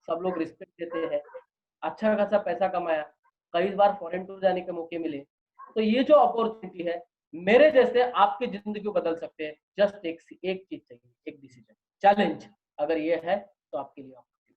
S2: सब लोग रिस्पेक्ट देते हैं, अच्छा खासा पैसा कमाया, कई बार फॉरेन टूर जाने के मौके मिले। तो ये जो अपॉर्चुनिटी है, मेरे जैसे आपकी जिंदगी को बदल सकते हैं। जस्ट एक चीज चाहिए, एक डिसीजन, चैलेंज। अगर ये है तो आपके लिए अपॉर्चुनिटी।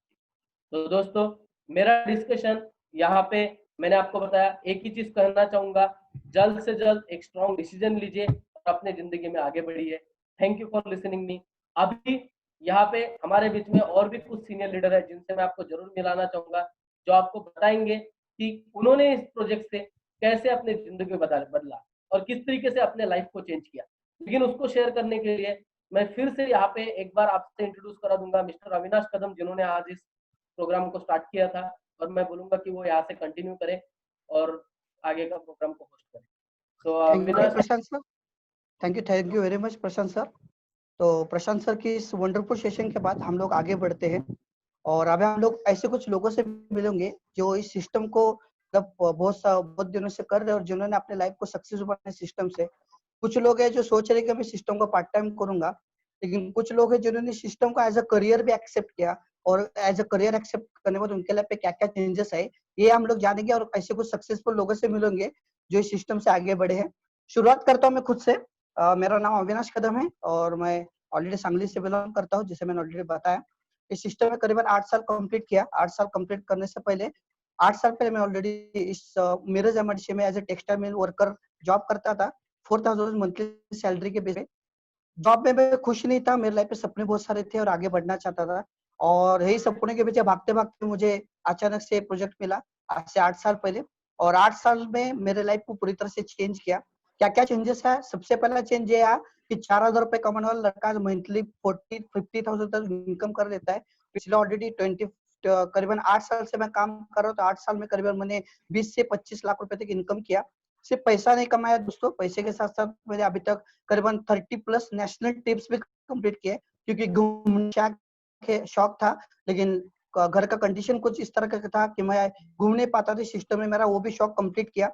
S2: तो दोस्तों, मेरा डिस्कशन यहाँ पे मैंने आपको बताया। एक ही चीज कहना चाहूंगा, जल्द से जल्द एक स्ट्रॉन्ग डिसीजन लीजिए और अपने जिंदगी में आगे बढ़िए। Thank you for listening me. अभी यहाँ पे हमारे बीच में और भी कुछ सीनियर लीडर है जिनसे मैं आपको जरूर मिलाना चाहूंगा, जो आपको बताएंगे कि उन्होंने इस प्रोजेक्ट से कैसे अपनी जिंदगी बदला और किस तरीके से अपने लाइफ को चेंज किया। लेकिन उसको शेयर करने के लिए मैं फिर से यहाँ पे एक बार आपसे इंट्रोड्यूस करा दूंगा मिस्टर अविनाश कदम, जिन्होंने आज इस प्रोग्राम को स्टार्ट किया था, और मैं बोलूंगा कि वो यहाँ से कंटिन्यू करें और आगे का प्रोग्राम को होस्ट करें। तो
S1: thank you
S2: Avinash,
S1: Prashant sir, thank you very much Prashant sir. तो प्रशांत सर की इस वंडरफुल सेशन के बाद हम लोग आगे बढ़ते हैं, और अभी हम लोग ऐसे कुछ लोगों से मिलेंगे जो इस सिस्टम को मतलब बहुत दिनों से कर रहे हैं, और जिन्होंने अपने लाइफ को सक्सेस बनाया सिस्टम से। कुछ लोग हैं जो सोच रहे हैं कि मैं सिस्टम को पार्ट टाइम करूंगा, लेकिन कुछ लोग हैं जिन्होंने सिस्टम को एज अ करियर भी एक्सेप्ट किया, और एज अ करियर एक्सेप्ट करने के बाद उनके लाइफ पे क्या क्या चेंजेस आए, ये हम लोग जानेंगे, और ऐसे कुछ सक्सेसफुल लोगों से मिलेंगे जो इस सिस्टम से आगे बढ़े हैं। शुरुआत करता हूँ मैं खुद से। मेरा नाम अविनाश कदम है, और मैं ऑलरेडी सांगली से बिलोंग करता हूँ, जिसे मैंने ऑलरेडी बताया। इस सिस्टम में करीबन 8 साल कंप्लीट किया। 8 साल कंप्लीट करने से पहले 8 साल पहले मैं ऑलरेडी इस मिरज एमआईडीसी में as a textile mill worker job करता था, 4,000 मंथली सैलरी के बेस पे। जॉब में मैं खुश नहीं था, मेरे लाइफ में सपने बहुत सारे थे और आगे बढ़ना चाहता था, और यही सपने के पीछे भागते-भागते मुझे अचानक से प्रोजेक्ट मिला आज से 8 साल पहले, और 8 साल में मेरे लाइफ को पूरी तरह से चेंज किया। क्या-क्या चेंजेस है? सबसे पहला चेंज ये आया कि ₹4000 कमाने वाला लड़का आज मंथली 40-50,000 तक इनकम कर लेता है। पिछले ऑलरेडी 20 करीबन 8 साल से मैं काम कर रहा हूँ, तो 8 साल में करीबन मैंने 20 से 25 लाख रुपए तक इनकम किया। सिर्फ पैसा नहीं कमाया दोस्तों, पैसे के साथ-साथ मैंने अभी तक करीबन 30 प्लस नेशनल ट्रिप्स भी कंप्लीट किए, क्योंकि घूमने का शौक था, लेकिन घर का कंडीशन कुछ इस तरह का था कि मैं घूम नहीं पाता था सिस्टम में, मेरा वो भी शौक कंप्लीट किया।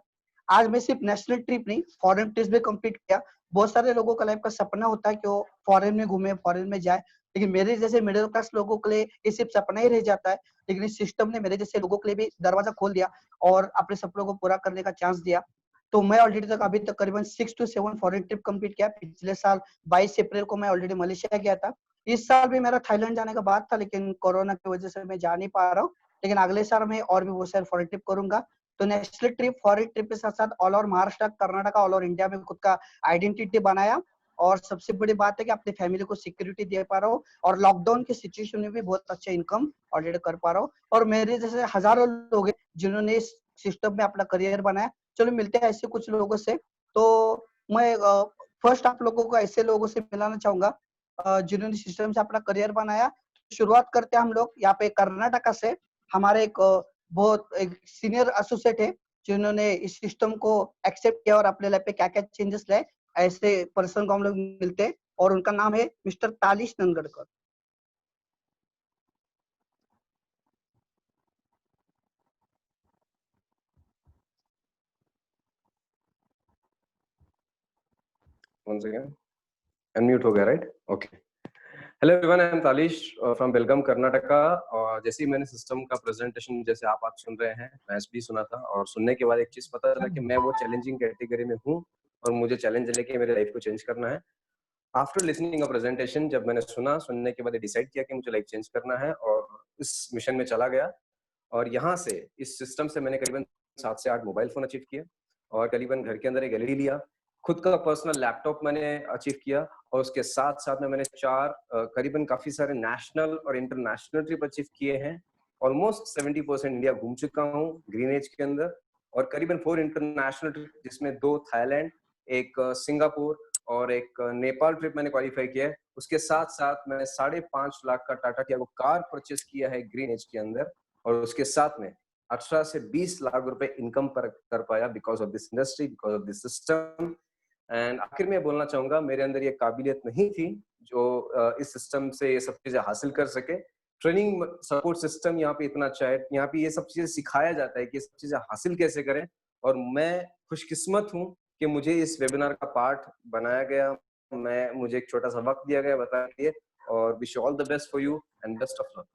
S1: आज मैं सिर्फ नेशनल ट्रिप नहीं, फॉरेन ट्रिप्स भी कंप्लीट किया। बहुत सारे लोगों का लाइफ का सपना होता है कि वो फॉरेन में घूमे, फॉरेन में जाए, लेकिन मेरे जैसे मिडिल क्लास लोगों के लिए ये सिर्फ सपना ही रह जाता है। लेकिन इस सिस्टम ने मेरे जैसे लोगों के लिए भी दरवाजा खोल दिया और अपने सपनों को पूरा करने का चांस दिया। तो मैं ऑलरेडी तक अभी तक करीबन 6 टू 7 फॉरेन ट्रिप कंप्लीट किया। पिछले साल 22 अप्रैल को मैं ऑलरेडी मलेशिया गया था। इस साल भी मेरा थाईलैंड जाने का बात था, लेकिन कोरोना की वजह से मैं जा नहीं पा रहा हूँ। लेकिन अगले साल मैं और भी बहुत सारे फॉरेन ट्रिप करूंगा। तो नेशनल ट्रिप, फॉरेन ट्रिप के साथ-साथ all over Maharashtra, Karnataka, all over India में खुद का आइडेंटिटी बनाया, और सबसे बड़ी बात है कि अपनी फैमिली को सिक्योरिटी दे पा रहा हूँ, और लॉकडाउन की सिचुएशन में भी बहुत अच्छा इनकम ऑलरेडी कर पा रहा हूँ। और मेरे जैसे हजारों लोग हैं जिन्होंने इस सिस्टम में अपना करियर बनाया। चलो मिलते हैं ऐसे कुछ लोगों से। तो मैं फर्स्ट आप लोगों को ऐसे लोगों से मिलाना चाहूंगा जिन्होंने सिस्टम से अपना करियर बनाया। शुरुआत करते हैं हम लोग यहाँ पे कर्नाटका से। हमारे एक बहुत एक सीनियर एसोसिएट है जिन्होंने इस सिस्टम को एक्सेप्ट किया और अपने लाइफ पे क्या-क्या चेंजेस लाए। ऐसे पर्सन को हम लोग मिलते हैं, और उनका नाम है mister Talish नंगड़कर।
S3: Once again, unmute हो गया, right? Okay. Hello everyone, I am Talish from Belgaum, Karnataka. और जैसे ही मैंने सिस्टम का प्रेजेंटेशन जैसे आप सुन रहे हैं, मैं भी सुना था, और सुनने के बाद एक चीज पता चला कि मैं वो चैलेंजिंग कैटेगरी में हूँ और मुझे चैलेंज लेके मेरे लाइफ को चेंज करना है। आफ्टर लिसनिंग अ प्रेजेंटेशन, जब मैंने सुनने के बाद डिसाइड किया कि मुझे लाइफ चेंज करना है, और इस मिशन में चला गया। और यहाँ से इस सिस्टम से मैंने करीबन 7 से 8 मोबाइल फोन अचीव किए, और करीबन घर के अंदर एक एलईडी लिया, खुद का पर्सनल लैपटॉप मैंने अचीव किया, और उसके साथ साथ में मैंने 4 करीबन काफी सारे नेशनल और इंटरनेशनल ट्रिप अचीव किए हैं। ऑलमोस्ट 70% इंडिया घूम चुका हूँ ग्रीन एज के अंदर, और करीबन 4 इंटरनेशनल ट्रिप, जिसमें 2 थाईलैंड, एक सिंगापुर और एक नेपाल ट्रिप मैंने क्वालिफाई किया है। उसके साथ साथ मैंने 5.5 लाख का टाटा टियागो कार परचेस किया है ग्रीन एज के अंदर, और उसके साथ में 18 से 20 लाख रुपए इनकम पर कर पाया because of this industry, because of this system. And आखिर में बोलना चाहूंगा, मेरे अंदर ये काबिलियत नहीं थी जो इस सिस्टम से ये सब चीजें हासिल कर सके। ट्रेनिंग सपोर्ट सिस्टम यहाँ पे इतना अच्छा है, यहाँ पे ये सब चीजें सिखाया जाता है कि ये सब चीजें हासिल कैसे करें, और मैं खुशकिस्मत हूँ कि मुझे इस वेबिनार का पार्ट बनाया गया, मुझे एक छोटा सा वक्त दिया गया बताने के लिए, और wish all the best for you and best of luck.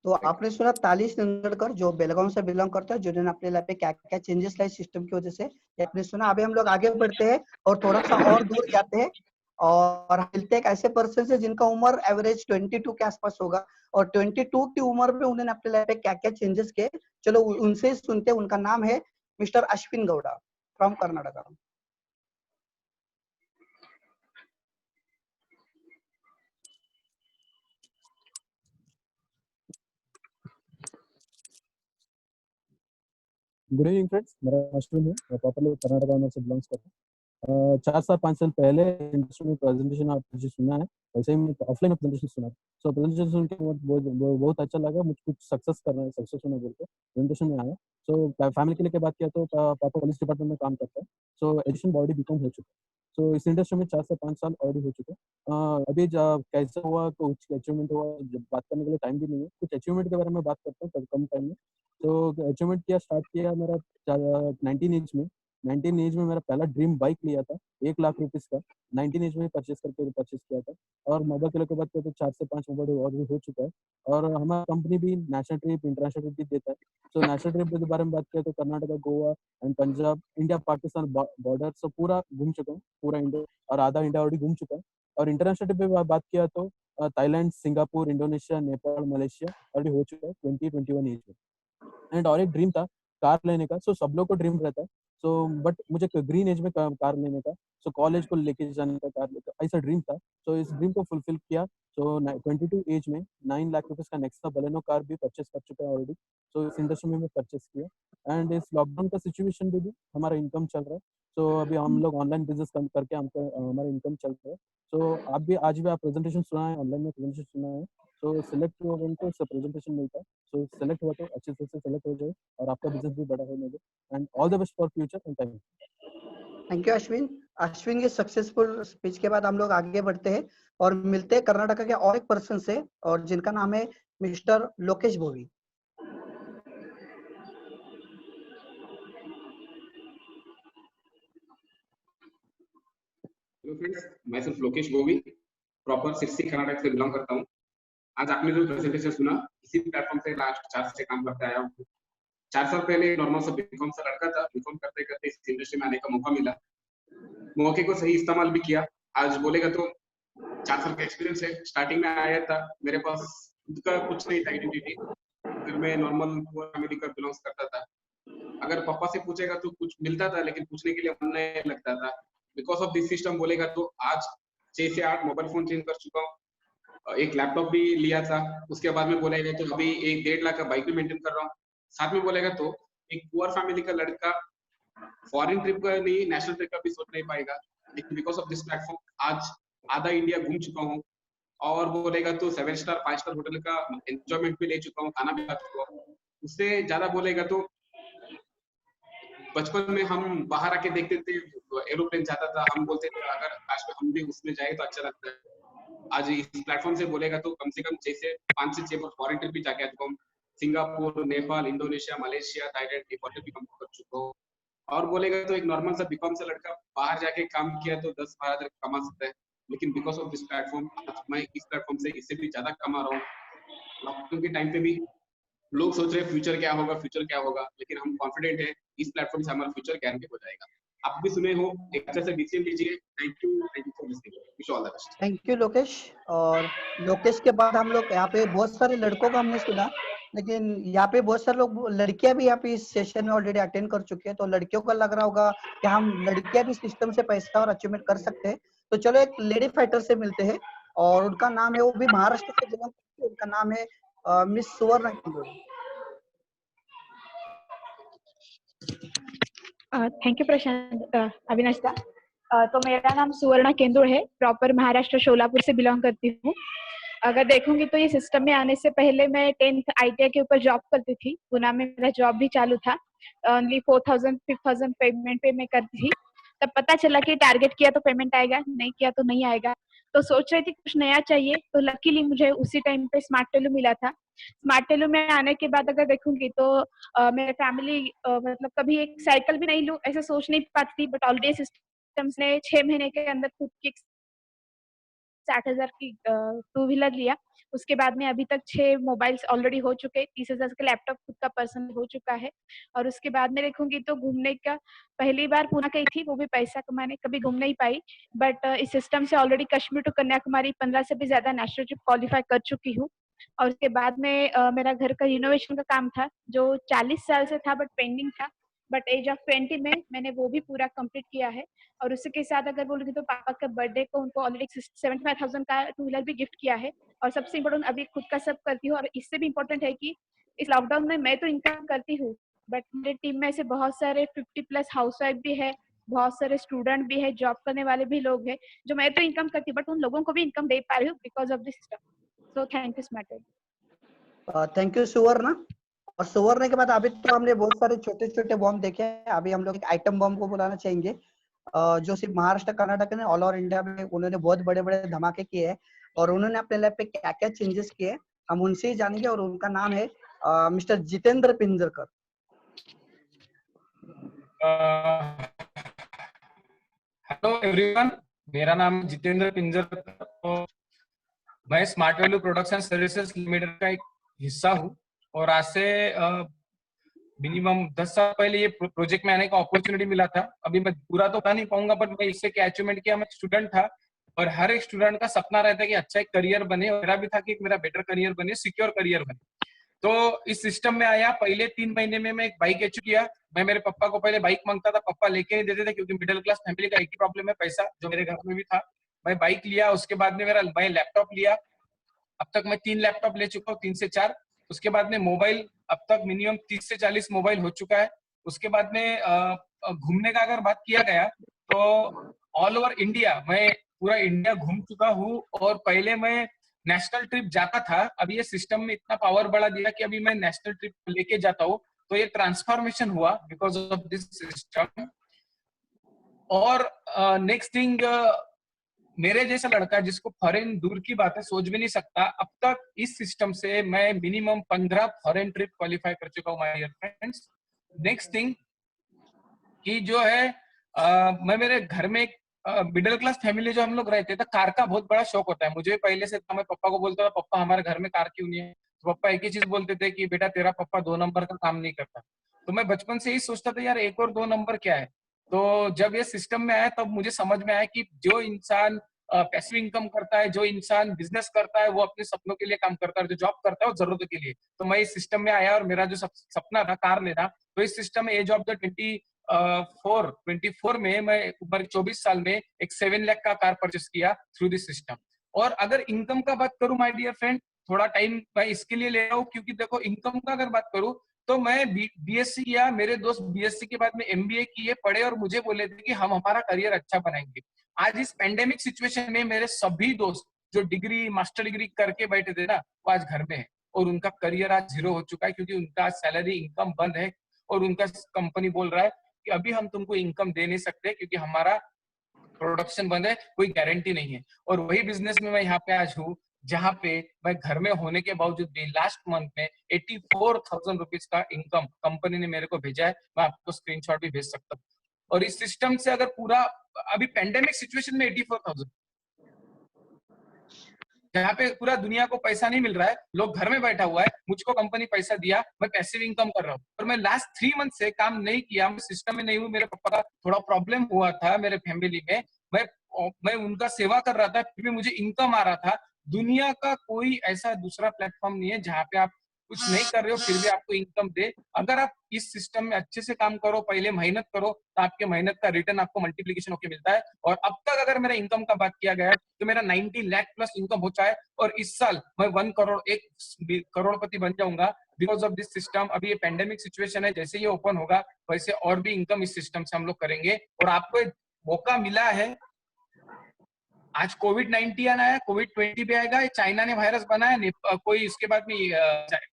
S1: तो आपने सुना तालिश नंगड़कर जो बेलगांव से बिलोंग करता है, जिन्होंने अपने लाइफ पे क्या-क्या चेंजेस लाए सिस्टम की वजह से, ये आपने सुना। अभी हम लोग आगे बढ़ते हैं और थोड़ा-सा और दूर जाते हैं, और मिलते हैं एक ऐसे पर्सन से जिनका उम्र एवरेज 22 के आसपास होगा, और 22 की उम्र में उन्होंने अपने लाइफ पे क्या-क्या चेंजेस किए। चलो उनसे ही सुनते हैं। उनका नाम है mister Ashwin Gowda from Karnataka.
S4: Good evening friends, मेरा अश्विन है, मैं प्रॉपर्ली कर्नाटका में से बिलोंग्स करता हूँ। 4 साल 5 साल पहले इंडस्ट्री में प्रेजेंटेशन आप मुझे सुना है, वैसे ही मैं ऑफलाइन में प्रेजेंटेशन सुना। सो प्रेजेंटेशन सुन के बहुत अच्छा लगा, मुझे कुछ सक्सेस करना है, सक्सेस होना बोल के प्रेजेंटेशन में आया। सो फैमिली के लिए बात किया तो पापा पुलिस डिपार्टमेंट में काम करता है, सो एजुकेशन ऑलरेडी बीकॉम हो चुका है। सो इस इंडस्ट्री में 4 से 5 साल ऑलरेडी हो चुके हैं। अभी कैसा हुआ, कुछ अचीवमेंट हुआ, जब बात करने के लिए टाइम भी नहीं है। कुछ अचीवमेंट के बारे में बात करता हूँ कम टाइम में। तो अचीवमेंट किया स्टार्ट किया मेरा 19 एज में मेरा पहला ड्रीम बाइक लिया था 1 लाख रुपीस का। 19 एज में परचेस किया था, और मोबाइल के लोग बात करते 4 से 5 मोबाइल और भी हो चुका है। और हमारा कंपनी भी नेशनल ट्रिप, इंटरनेशनल ट्रिप भी देता है। तो नेशनल ट्रिप के बारे में बात करें तो Karnataka, Goa and Punjab, India Pakistan border सब पूरा घूम चुका हूँ, पूरा इंडिया और आधा इंडिया ऑलरेडी घूम चुका है। और इंटरनेशनल ट्रिप पे बात किया तो Thailand, Singapore, Indonesia, Nepal, Malaysia already हो चुका है 20-21 एज में। एंड और एक ड्रीम था कार लेने का। सो सब लोग को ड्रीम रहता है। सो बट मुझे ग्रीन एज में कार लेने का, सो कॉलेज को लेके जाने का कार लेकर ऐसा ड्रीम था। सो इस ड्रीम को फुलफिल किया। सो 22 एज में 9 लाख रुपीस का नेक्सा बलेनो कार भी परचेस कर चुका है ऑलरेडी। सो इस इंडस्ट्री में मैं परचेस किया एंड इस लॉकडाउन का सिचुएशन में भी हमारा इनकम चल रहा है। सो अभी हम लोग ऑनलाइन बिजनेस करके हमको हमारा इनकम चल रहा है। सो आप भी आज भी आप प्रेजेंटेशन सुना है, ऑनलाइन में प्रेजेंटेशन सुना है, सो सिलेक्ट हुआ उनको प्रेजेंटेशन मिलता है। सो सिलेक्ट हुआ तो अच्छे से सिलेक्ट हो जाए और आपका बिजनेस भी बड़ा होने दे। And all the best for future and thank you.
S1: Thank you Ashwin. Ashwin के सक्सेसफुल स्पीच के बाद हम लोग आगे बढ़ते हैं और मिलते हैं कर्नाटका के और एक पर्सन से, और जिनका नाम है mister Lokesh Bhovi.
S5: Hello friends, मैं सिर्फ लोकेश गोवी, प्रॉपर सिरसी कर्नाटक से बिलोंग करता हूँ। आज आपने जो प्रेजेंटेशन सुना, इसी प्लेटफॉर्म से लास्ट 4 से काम करते आया हूँ। 4 साल पहले नॉर्मल सा बीकॉम से लड़का था, बीकॉम करते करते इस इंडस्ट्री में आने का मौका मिला। मौके को सही इस्तेमाल भी किया। आज बोलेगा तो 4 साल का एक्सपीरियंस है। स्टार्टिंग में आया था, मेरे पास खुद का कुछ नहीं था आइडेंटिटी, फिर मैं नॉर्मल पुअर फैमिली का बिलोंग्स करता था। अगर पापा से पूछेगा तो कुछ मिलता था, लेकिन पूछने के लिए मन नहीं लगता था। बिकॉज ऑफ दिस सिस्टम बोलेगा तो आज 6 से 8 मोबाइल फोन चेंज कर चुका हूँ, एक लैपटॉप भी लिया था। उसके बाद में बोलेगा तो अभी एक 1.5 लाख का बाइक भी मेंटेन कर रहा हूँ। साथ में बोलेगा तो एक पुअर फैमिली का लड़का फॉरेन ट्रिप का नहीं, नेशनल ट्रिप का भी सोच नहीं पाएगा, लेकिन बिकॉज ऑफ दिस प्लेटफॉर्म आज आधा इंडिया घूम चुका हूँ। और बोलेगा तो 7 स्टार 5 स्टार होटल का एंजॉयमेंट भी ले चुका हूँ, खाना भी खा चुका हूँ। उससे ज्यादा बोलेगा तो बचपन में हम बाहर आके देखते थे, एरोप्लेन जाता था, हम बोलते थे अगर काश में हम भी उसमें जाए तो अच्छा लगता है। आज इस प्लेटफॉर्म से बोलेगा तो कम से कम 5 से 6 बार फॉरेन ट्रिप भी जाके आ चुका हूँ। Singapore, Nepal, Indonesia, Malaysia, Thailand, ये होटल भी कम कर चुका हूँ। और बोलेगा तो एक नॉर्मल सा बीकॉम से लड़का बाहर जाके काम किया तो 10-12 हजार कमा सकता है, लेकिन बिकॉज ऑफ दिस प्लेटफॉर्म आज मैं इस प्लेटफॉर्म से इससे भी ज्यादा कमा रहा हूँ। लॉकडाउन के टाइम पे भी लोग सोच रहे हैं फ्यूचर क्या होगा, फ्यूचर क्या होगा, लेकिन हम कॉन्फिडेंट है इस प्लेटफॉर्म से हमारा फ्यूचर गारंटी हो जाएगा। आप भी सुने हो, एक अच्छा से डिसीजन लीजिए। Thank you for listening, wish all the best.
S1: Thank you Lokesh. और लोकेश के बाद हम लोग यहाँ पे बहुत सारे लड़कों का हमने सुना, लेकिन यहाँ पे बहुत सारे लोग, लड़कियां भी यहाँ पे इस सेशन में ऑलरेडी अटेंड कर चुकी है, तो लड़कियों का लग रहा होगा कि हम लड़कियां भी सिस्टम से पैसा और अचीवमेंट कर सकते हैं। तो चलो एक लेडी फाइटर से मिलते हैं, और उनका नाम है, वो भी महाराष्ट्र से बिलोंग करती है, उनका नाम है मिस सुवर्ण किंदोरे।
S6: थैंक यू प्रशांत, अविनाश दा। तो मेरा नाम सुवर्णा केंदुर है, प्रॉपर महाराष्ट्र शोलापुर से बिलोंग करती हूँ। अगर देखूंगी तो ये सिस्टम में आने से पहले मैं 10th ITI के ऊपर जॉब करती थी, पुणे में मेरा जॉब भी चालू था। ओनली 4,000-5,000 पेमेंट पे मैं करती थी। तब पता चला कि टारगेट किया तो पेमेंट आएगा, नहीं किया तो नहीं आएगा। तो सोच रही थी कुछ नया चाहिए, तो लकीली मुझे उसी टाइम पे स्मार्ट टेलू मिला था। स्मार्ट टेलू में आने के बाद अगर देखूंगी तो मेरे फैमिली मतलब कभी एक साइकिल भी नहीं लूं ऐसे सोच नहीं पाती थी, बट ऑलरेडी सिस्टम्स ने 6 महीने के अंदर खुद की 60,000 की 2 व्हीलर लिया। उसके बाद में अभी तक 6 मोबाइल्स ऑलरेडी हो चुके, 30,000 का लैपटॉप खुद का पर्सनल हो चुका है। और उसके बाद में देखूंगी तो घूमने का पहली बार पुणे गई थी, वो भी पैसा कमाने, कभी घूम नहीं पाई। बट इस सिस्टम से ऑलरेडी कश्मीर टू कन्याकुमारी 15 से भी ज्यादा नेशनल ट्रिप क्वालिफाई कर चुकी हूँ। और उसके बाद में मेरा घर का रिनोवेशन का काम था, जो 40 साल से था बट पेंडिंग था, बट एज ऑफ 20 में मैंने वो भी पूरा कंप्लीट किया है। और उसी के साथ अगर बोलूँगी तो पापा के बर्थडे को उनको ऑलरेडी 75,000 का 2 व्हीलर भी गिफ्ट किया है। और सबसे इम्पोर्टेंट अभी खुद का सब करती हूँ। और इससे भी इम्पोर्टेंट है कि इस लॉकडाउन में मैं तो इनकम करती हूँ, बट मेरे टीम में से बहुत सारे 50+ हाउसवाइफ भी है, बहुत सारे स्टूडेंट भी है, जॉब करने वाले भी लोग हैं, जो मैं तो इनकम करती हूँ बट उन लोगों को भी इनकम दे पा रही हूँ because of this system. So thank you smart.
S1: Thank you सुवर्ण। और सुवर्ण के बाद अभी तो हमने बहुत सारे छोटे छोटे बॉम्ब देखे हैं, अभी हम लोग एक आइटम बॉम्ब को बुलाना चाहेंगे, जो सिर्फ महाराष्ट्र कर्नाटक ने ऑल ओवर इंडिया में उन्होंने बहुत बड़े बड़े धमाके किए हैं, और उन्होंने अपने लैब पे क्या क्या चेंजेस किए हम उनसे ही जानेंगे। और उनका नाम है mister Jitendra Pinjarkar.
S7: Hello everyone, मेरा नाम जितेंद्र पिंजरकर। तो मैं smart value products and services limited का एक हिस्सा हूँ, और आज से मिनिमम 10 साल पहले ये प्रोजेक्ट में आने का अपॉर्चुनिटी मिला था। अभी मैं पूरा तो कर नहीं पाऊंगा, बट मैं इससे क्या अचीवमेंट किया, मैं स्टूडेंट था, और हर एक स्टूडेंट का सपना रहता है कि अच्छा एक करियर बने, और मेरा भी था कि मेरा बेटर करियर बने, सिक्योर करियर बने। तो इस सिस्टम में आया। पहले 3 महीने में मैं एक बाइक एचू किया। मैं मेरे पापा को पहले बाइक मांगता था, पापा लेके नहीं देते थे क्योंकि मिडिल क्लास फैमिली का एक ही प्रॉब्लम है, पैसा, जो मेरे घर में भी था। मैं बाइक लिया, उसके बाद में मैं लैपटॉप लिया। अब तक मैं 3 लैपटॉप ले चुका हूँ, 3 से 4। उसके बाद में मोबाइल, अब तक मिनिमम 30 से 40 मोबाइल हो चुका है। उसके बाद में घूमने का अगर बात किया गया तो ऑल ओवर इंडिया, मैं पूरा इंडिया घूम चुका हूँ। और पहले मैं नेशनल ट्रिप जाता था, अभी ये सिस्टम में इतना पावर बढ़ा दिया कि अभी मैं नेशनल ट्रिप लेके जाता हूँ। तो ये ट्रांसफॉर्मेशन हुआ बिकॉज ऑफ दिस सिस्टम। और नेक्स्ट थिंग, मेरे जैसा लड़का जिसको फॉरेन दूर की बात है सोच भी नहीं सकता, अब तक इस सिस्टम से मैं मिनिमम 15 फॉरेन ट्रिप क्वालिफाई कर चुका हूँ my dear friends. Next thing कि जो है मैं मेरे घर में मिडिल क्लास फैमिली जो हम लोग रहते थे, कार का बहुत बड़ा शौक होता है मुझे पहले से था। मैं पापा को बोलता था, पापा हमारे घर में कार क्यों नहीं है? तो पापा एक ही चीज बोलते थे कि बेटा तेरा पापा 2 नंबर का काम नहीं करता। तो मैं बचपन से ही सोचता था यार 1 और 2 नंबर क्या है। तो जब ये सिस्टम में आया तब मुझे समझ में आया कि जो इंसान पैसिव इनकम करता है, जो इंसान बिजनेस करता है, वो अपने सपनों के लिए काम करता है, जो जॉब करता है वो जरूरतों के लिए। तो मैं इस सिस्टम में आया और मेरा जो सपना था कार लेना, तो इस सिस्टम में एज ऑफ द 24 में मैं ऊपर 24 साल में एक 7 लाख का कार परचेस किया थ्रू दिस सिस्टम। और अगर इनकम का बात करूं माय डियर फ्रेंड, थोड़ा टाइम मैं इसके लिए ले रहा हूँ क्योंकि देखो इनकम का अगर बात करूं तो मैं बीएससी किया, मेरे दोस्त बीएससी के बाद में एमबीए किए, पढ़े और मुझे बोले थे कि हम हमारा करियर अच्छा बनाएंगे। आज इस पेंडेमिक सिचुएशन में मेरे सभी दोस्त जो डिग्री मास्टर डिग्री करके बैठे थे ना, वो आज घर में है और उनका करियर आज 0 हो चुका है क्योंकि उनका सैलरी इनकम बंद है और उनका कंपनी बोल रहा है कि अभी हम तुमको इनकम दे नहीं सकते क्योंकि हमारा प्रोडक्शन बंद है, कोई गारंटी नहीं है। और वही बिजनेस में मैं यहाँ पे आज हूँ जहाँ पे मैं घर में होने के बावजूद भी लास्ट मंथ में 84,000 रुपीज का इनकम कंपनी ने मेरे को भेजा है। मैं आपको स्क्रीनशॉट भी भेज सकता हूँ। और इस सिस्टम से अगर पूरा अभी पेंडेमिक सिचुएशन में 84,000, जहाँ पे पूरा दुनिया को पैसा नहीं मिल रहा है, लोग घर में बैठा हुआ है, मुझको कंपनी पैसा दिया, मैं पैसिव इनकम कर रहा हूँ। और मैं लास्ट 3 मंथ से काम नहीं किया, मैं सिस्टम में नहीं हूँ। मेरे पापा का थोड़ा प्रॉब्लम हुआ था मेरे फैमिली में, मैं उनका सेवा कर रहा था, फिर भी मुझे इनकम आ रहा था। दुनिया का कोई ऐसा दूसरा प्लेटफॉर्म नहीं है जहाँ पे आप कुछ नहीं कर रहे हो फिर भी आपको इनकम दे। अगर आप इस सिस्टम में अच्छे से काम करो, पहले मेहनत करो, तो आपके मेहनत का रिटर्न आपको मल्टीप्लिकेशन होकर मिलता है। और अब तक अगर मेरा इनकम का बात किया गया तो मेरा 90 लाख प्लस इनकम हो जाए और इस साल मैं 1 करोड़, 1 करोड़पति बन जाऊंगा बिकॉज ऑफ दिस सिस्टम। अभी ये पेंडेमिक सिचुएशन है, जैसे ये ओपन होगा वैसे और भी इनकम इस सिस्टम से हम लोग करेंगे। और आपको एक मौका मिला है, आज कोविड-19 आया, कोविड-20 भी आएगा, चाइना ने वायरस बनाया, कोई इसके बाद में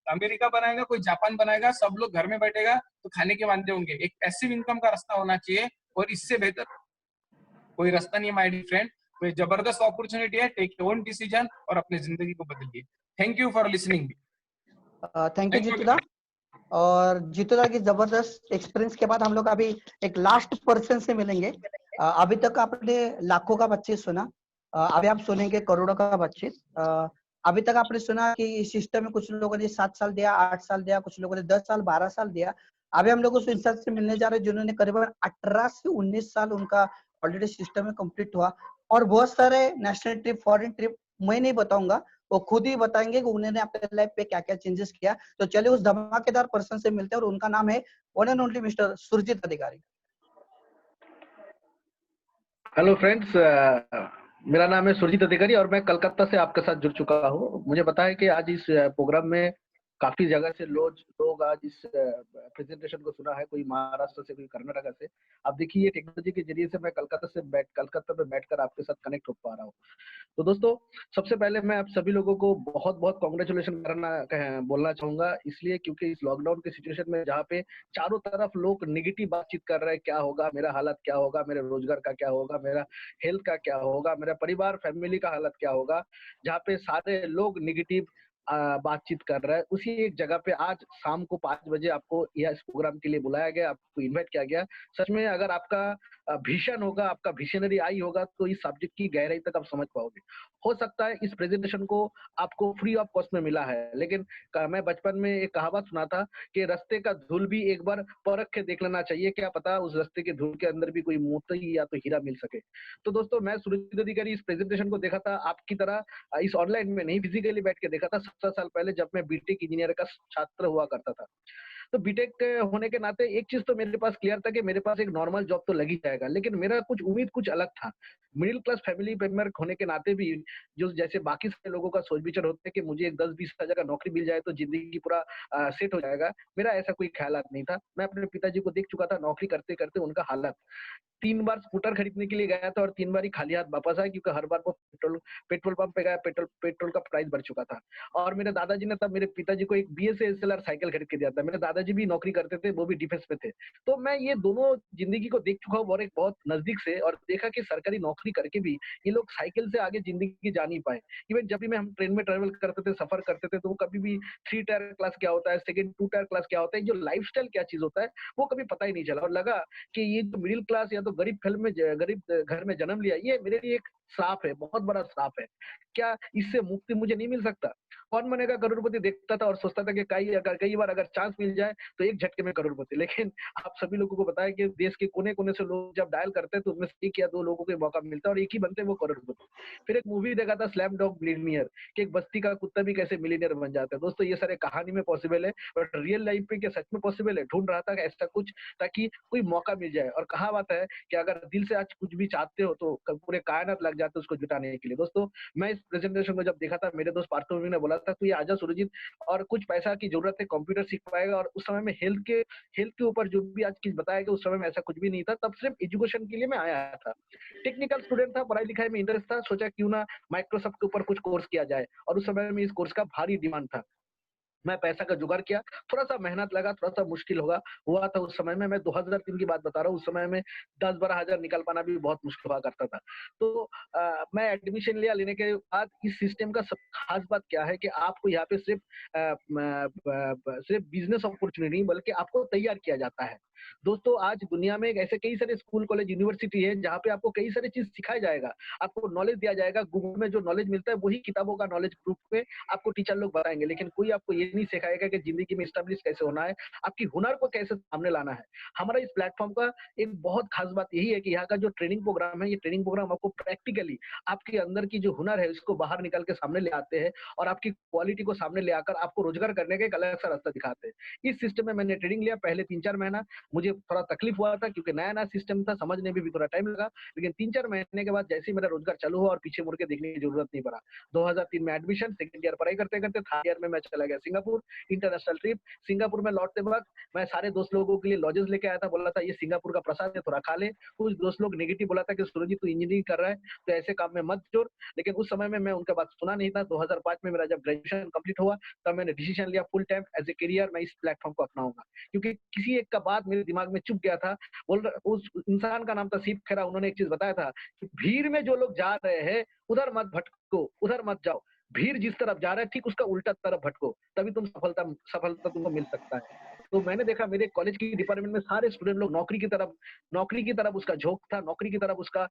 S7: अमेरिका बनाएगा, कोई जापान बनाएगा, सब लोग घर में बैठेगा तो खाने के वांदे होंगे। एक पैसिव इनकम का रास्ता होना चाहिए और इससे बेहतर कोई रास्ता नहीं है माय डियर फ्रेंड। कोई जबरदस्त अपॉर्चुनिटी है, टेक योर ओन डिसीजन और अपनी जिंदगी को बदलिए। Thank you for listening.
S1: Thank you जीतूदा। और जीतूदा की जबरदस्त एक्सपीरियंस के बाद हम लोग अभी एक लास्ट पर्सन से मिलेंगे। अभी तक आपने लाखों का बच्चे सुना, अभी आप सुनेंगे करोड़ों का बच्चे। अभी तक आपने सुना कि इस सिस्टम में कुछ लोगों ने 7 साल दिया, 8 साल दिया, कुछ लोगों ने 10 साल 12 साल दिया। अभी हम लोग उस इंसान से मिलने जा रहे हैं जिन्होंने करीबन 18 से 19 साल उनका ऑलरेडी सिस्टम में कंप्लीट हुआ। और बहुत सारे नेशनल ट्रिप, फॉरेन ट्रिप मैं नहीं बताऊंगा, वो खुद ही बताएंगे कि उन्होंने अपने लाइफ पे क्या क्या चेंजेस किया। तो चलिए उस धमाकेदार पर्सन से मिलते हैं और उनका नाम है one and only mister Surjit Adhikari.
S8: Hello friends, मेरा नाम है सुरजीत अधिकारी और मैं कलकत्ता से आपके साथ जुड़ चुका हूँ। मुझे पता है कि आज इस प्रोग्राम में काफी जगह से लोग आज इस प्रेजेंटेशन को सुना है, कोई महाराष्ट्र से, कोई कर्नाटक से। अब देखिए टेक्नोलॉजी के जरिए से मैं कलकत्ता में बैठकर आपके साथ कनेक्ट हो पा रहा हूँ। तो दोस्तों, सबसे पहले मैं आप सभी लोगों को बहुत बहुत कॉन्ग्रेचुलेशन बोलना चाहूंगा, इसलिए क्योंकि इस लॉकडाउन के सिचुएशन में जहाँ पे चारों तरफ लोग निगेटिव बातचीत कर रहे हैं, क्या होगा, मेरा हालत क्या होगा, मेरे रोजगार का क्या होगा, मेरा हेल्थ का क्या होगा, मेरा परिवार फैमिली का हालत क्या होगा, जहाँ पे सारे लोग निगेटिव बातचीत कर रहा है, उसी एक जगह पे आज शाम को 5 बजे आपको यह इस प्रोग्राम के लिए बुलाया गया, आपको इनवाइट किया गया। सच में अगर आपका भीषण होगा, आपका विजनरी आई होगा, तो इस सब्जेक्ट की गहराई तक आप समझ पाओगे। हो सकता है इस प्रेजेंटेशन को आपको फ्री ऑफ कॉस्ट में मिला है, लेकिन मैं बचपन में एक कहावत सुना था कि रास्ते का धूल भी एक बार परख के देख लेना चाहिए, क्या पता उस रास्ते के धूल के अंदर भी कोई मोती या तो हीरा मिल सके। तो दोस्तों, मैं सुरजीत अधिकारी इस प्रेजेंटेशन को देखा था आपकी तरह, इस ऑनलाइन में नहीं, फिजिकली बैठ के देखा था 17 साल पहले, जब मैं बीटेक इंजीनियर का छात्र हुआ करता था। तो बीटेक होने के नाते एक चीज तो मेरे पास क्लियर था कि मेरे पास एक नॉर्मल जॉब तो लग ही जाएगा, लेकिन मेरा कुछ उम्मीद कुछ अलग था। मिडिल क्लास फैमिली मेंबर होने के नाते भी, जो जैसे बाकी सारे लोगों का सोच विचार होता है कि मुझे एक 10-20 हजार का नौकरी मिल जाए तो जिंदगी पूरा सेट हो जाएगा, मेरा ऐसा कोई ख्यालात नहीं था। मैं अपने पिताजी को देख चुका था नौकरी करते करते उनका हालत। 3 बार स्कूटर खरीदने के लिए गया था और 3 बार ही खाली हाथ वापस आया, क्योंकि हर बार वो पेट्रोल पंप पे गया, पेट्रोल का प्राइस बढ़ चुका था। और मेरे दादाजी ने तब मेरे पिताजी को एक BS SLR साइकिल खरीद के दिया था। मेरे दादाजी भी नौकरी करते थे, वो भी डिफेंस में थे। तो मैं ये दोनों जिंदगी को देख चुका हूँ और एक बहुत नजदीक से, और देखा कि सरकारी नौकरी करके भी ये लोग साइकिल से आगे जिंदगी जा नहीं पाए। इवन जब भी मैं हम ट्रेन में ट्रेवल करते थे, सफर करते थे, तो वो कभी भी 3 टायर क्लास क्या होता है, सेकंड 2 टायर क्लास क्या होता है, जो लाइफस्टाइल क्या चीज होता है, वो कभी पता ही नहीं चला। और लगा कि ये जो मिडिल क्लास या तो गरीब घर में जन्म लिया, ये मेरे लिए एक श्राप है, बहुत बड़ा श्राप है। क्या इससे मुक्ति मुझे नहीं मिल सकता? कौन बनेगा करोड़पति देखता था और सोचता था कि कई बार अगर चांस मिल जाए तो एक झटके में करोड़पति। लेकिन आप सभी लोगों को पता है कि देश के कोने कोने से लोग जब डायल करते हैं तो उनमें से 1 या 2 लोगों को मौका मिलता है और एक ही बनते हैं, वो करोड़पति। फिर एक मूवी देखा था स्लैम डॉग मिलियनेयर, कि एक बस्ती का कुत्ता भी कैसे मिलियनेयर बन जाता है। दोस्तों, ये सारे कहानी में पॉसिबल है, बट रियल लाइफ में क्या सच में पॉसिबल है? ढूंढ रहा था ऐसा कुछ, ताकि कोई मौका मिल जाए। और कहावत है कि अगर दिल से आज कुछ भी चाहते हो तो पूरे कायनात लग जाते उसको जुटाने के लिए। दोस्तों, मैं इस प्रेजेंटेशन को जब देखा था, मेरे दोस्त पार्थो ने बोला था, तू ये आजा सुरजीत, और कुछ पैसा की जरूरत है, कंप्यूटर सीख पाएगा। और उस समय में हेल्थ के ऊपर जो भी आज चीज बताया गया, उस समय में ऐसा कुछ भी नहीं था। तब सिर्फ एजुकेशन के लिए मैं आया था। टेक्निकल स्टूडेंट था, पढ़ाई लिखाई में इंटरेस्ट था, सोचा क्यों ना माइक्रोसॉफ्ट के ऊपर कुछ कोर्स किया जाए। और उस समय में इस कोर्स का भारी डिमांड था। मैं पैसा का जुगाड़ किया, थोड़ा-सा मेहनत लगा, थोड़ा-सा मुश्किल हुआ था उस समय में। मैं 2003 की बात बता रहा हूँ, उस समय में 10-12 हज़ार निकाल पाना भी बहुत मुश्किल हुआ करता था। तो मैं एडमिशन लिया, लेने के बाद इस सिस्टम का सब खास बात क्या है कि आपको यहाँ पे सिर्फ सिर्फ बिज़नेस अपॉर्च्युनिटी नहीं, बल्कि आपको तैयार किया जाता है। दोस्तों, आज दुनिया में ऐसे कई सारे स्कूल, कॉलेज, यूनिवर्सिटी है, जहाँ पे आपको कई सारी चीज़ सिखाया जाएगा, आपको नॉलेज दिया जाएगा। गूगल में जो नॉलेज मिलता है, वही किताबों का नॉलेज ग्रुप पे आपको टीचर लोग बताएँगे, लेकिन कोई आपको ये नहीं सिखाएगा कि ज़िंदगी में एस्टेब्लिश कैसे होना है, आपकी हुनर को कैसे सामने लाना है। हमारा इस प्लेटफ़ॉर्म का एक बहुत खास बात यही है कि यहाँ का जो ट्रेनिंग प्रोग्राम है, ये ट्रेनिंग प्रोग्राम आपको प्रैक्टिकली आपके अंदर की जो हुनर है, उसको बाहर निकाल के सामने ले आते हैं और आपकी क्वालिटी को सामने ले आकर आपको रोजगार करने का एक अलग-सा रास्ता दिखाते हैं। इस सिस्टम में मैंने ट्रेनिंग लिया पहले 3-4 महीना, मुझे थोड़ा तकलीफ हुआ था क्योंकि नया-नया सिस्टम था, समझने में भी थोड़ा टाइम लगा, लेकिन 3-4 महीने के बाद जैसे ही मेरा रोजगार चालू हुआ और पीछे मुड़ के देखने की जरूरत नहीं पड़ा। 2003 में एडमिशन, सेकंड ईयर पढ़ाई करते-करते थर्ड ईयर में मैं चला गया सिंगापुर, इंटरनेशनल ट्रिप। सिंगापुर में लौटते वक्त मैं सारे दोस्त लोगों के लिए लॉजेस लेके आया था, बोला था ये सिंगापुर का प्रसाद है, थोड़ा खा ले। कुछ दोस्त लोग नेगेटिव बोला था कि सूरज तू इंजीनियरिंग कर रहा है तो ऐसे काम में मत जोड़, लेकिन उस समय में मैं उनका बात सुना नहीं था। 2005 में मेरा जब ग्रेजुएशन कंप्लीट हुआ, तब मैंने डिसीजन लिया full time as a career मैं इस प्लेटफॉर्म को अपनाऊंगा, क्योंकि किसी एक का बात मेरे दिमाग में चुप गया था। उस इंसान का नाम था सीप खेरा, उन्होंने एक चीज बताया था कि भीड़ में जो लोग जा रहे हैं उधर मत भटको, उधर मत जाओ, भीड़ जिस तरफ जा रहा है ठीक उसका उल्टा तरफ भटको, तभी सफलता तुमको मिल सकता है। तो मैंने देखा मेरे कॉलेज की डिपार्टमेंट में सारे स्टूडेंट लोग नौकरी की तरफ उसका झोंक था, नौकरी की तरफ उसका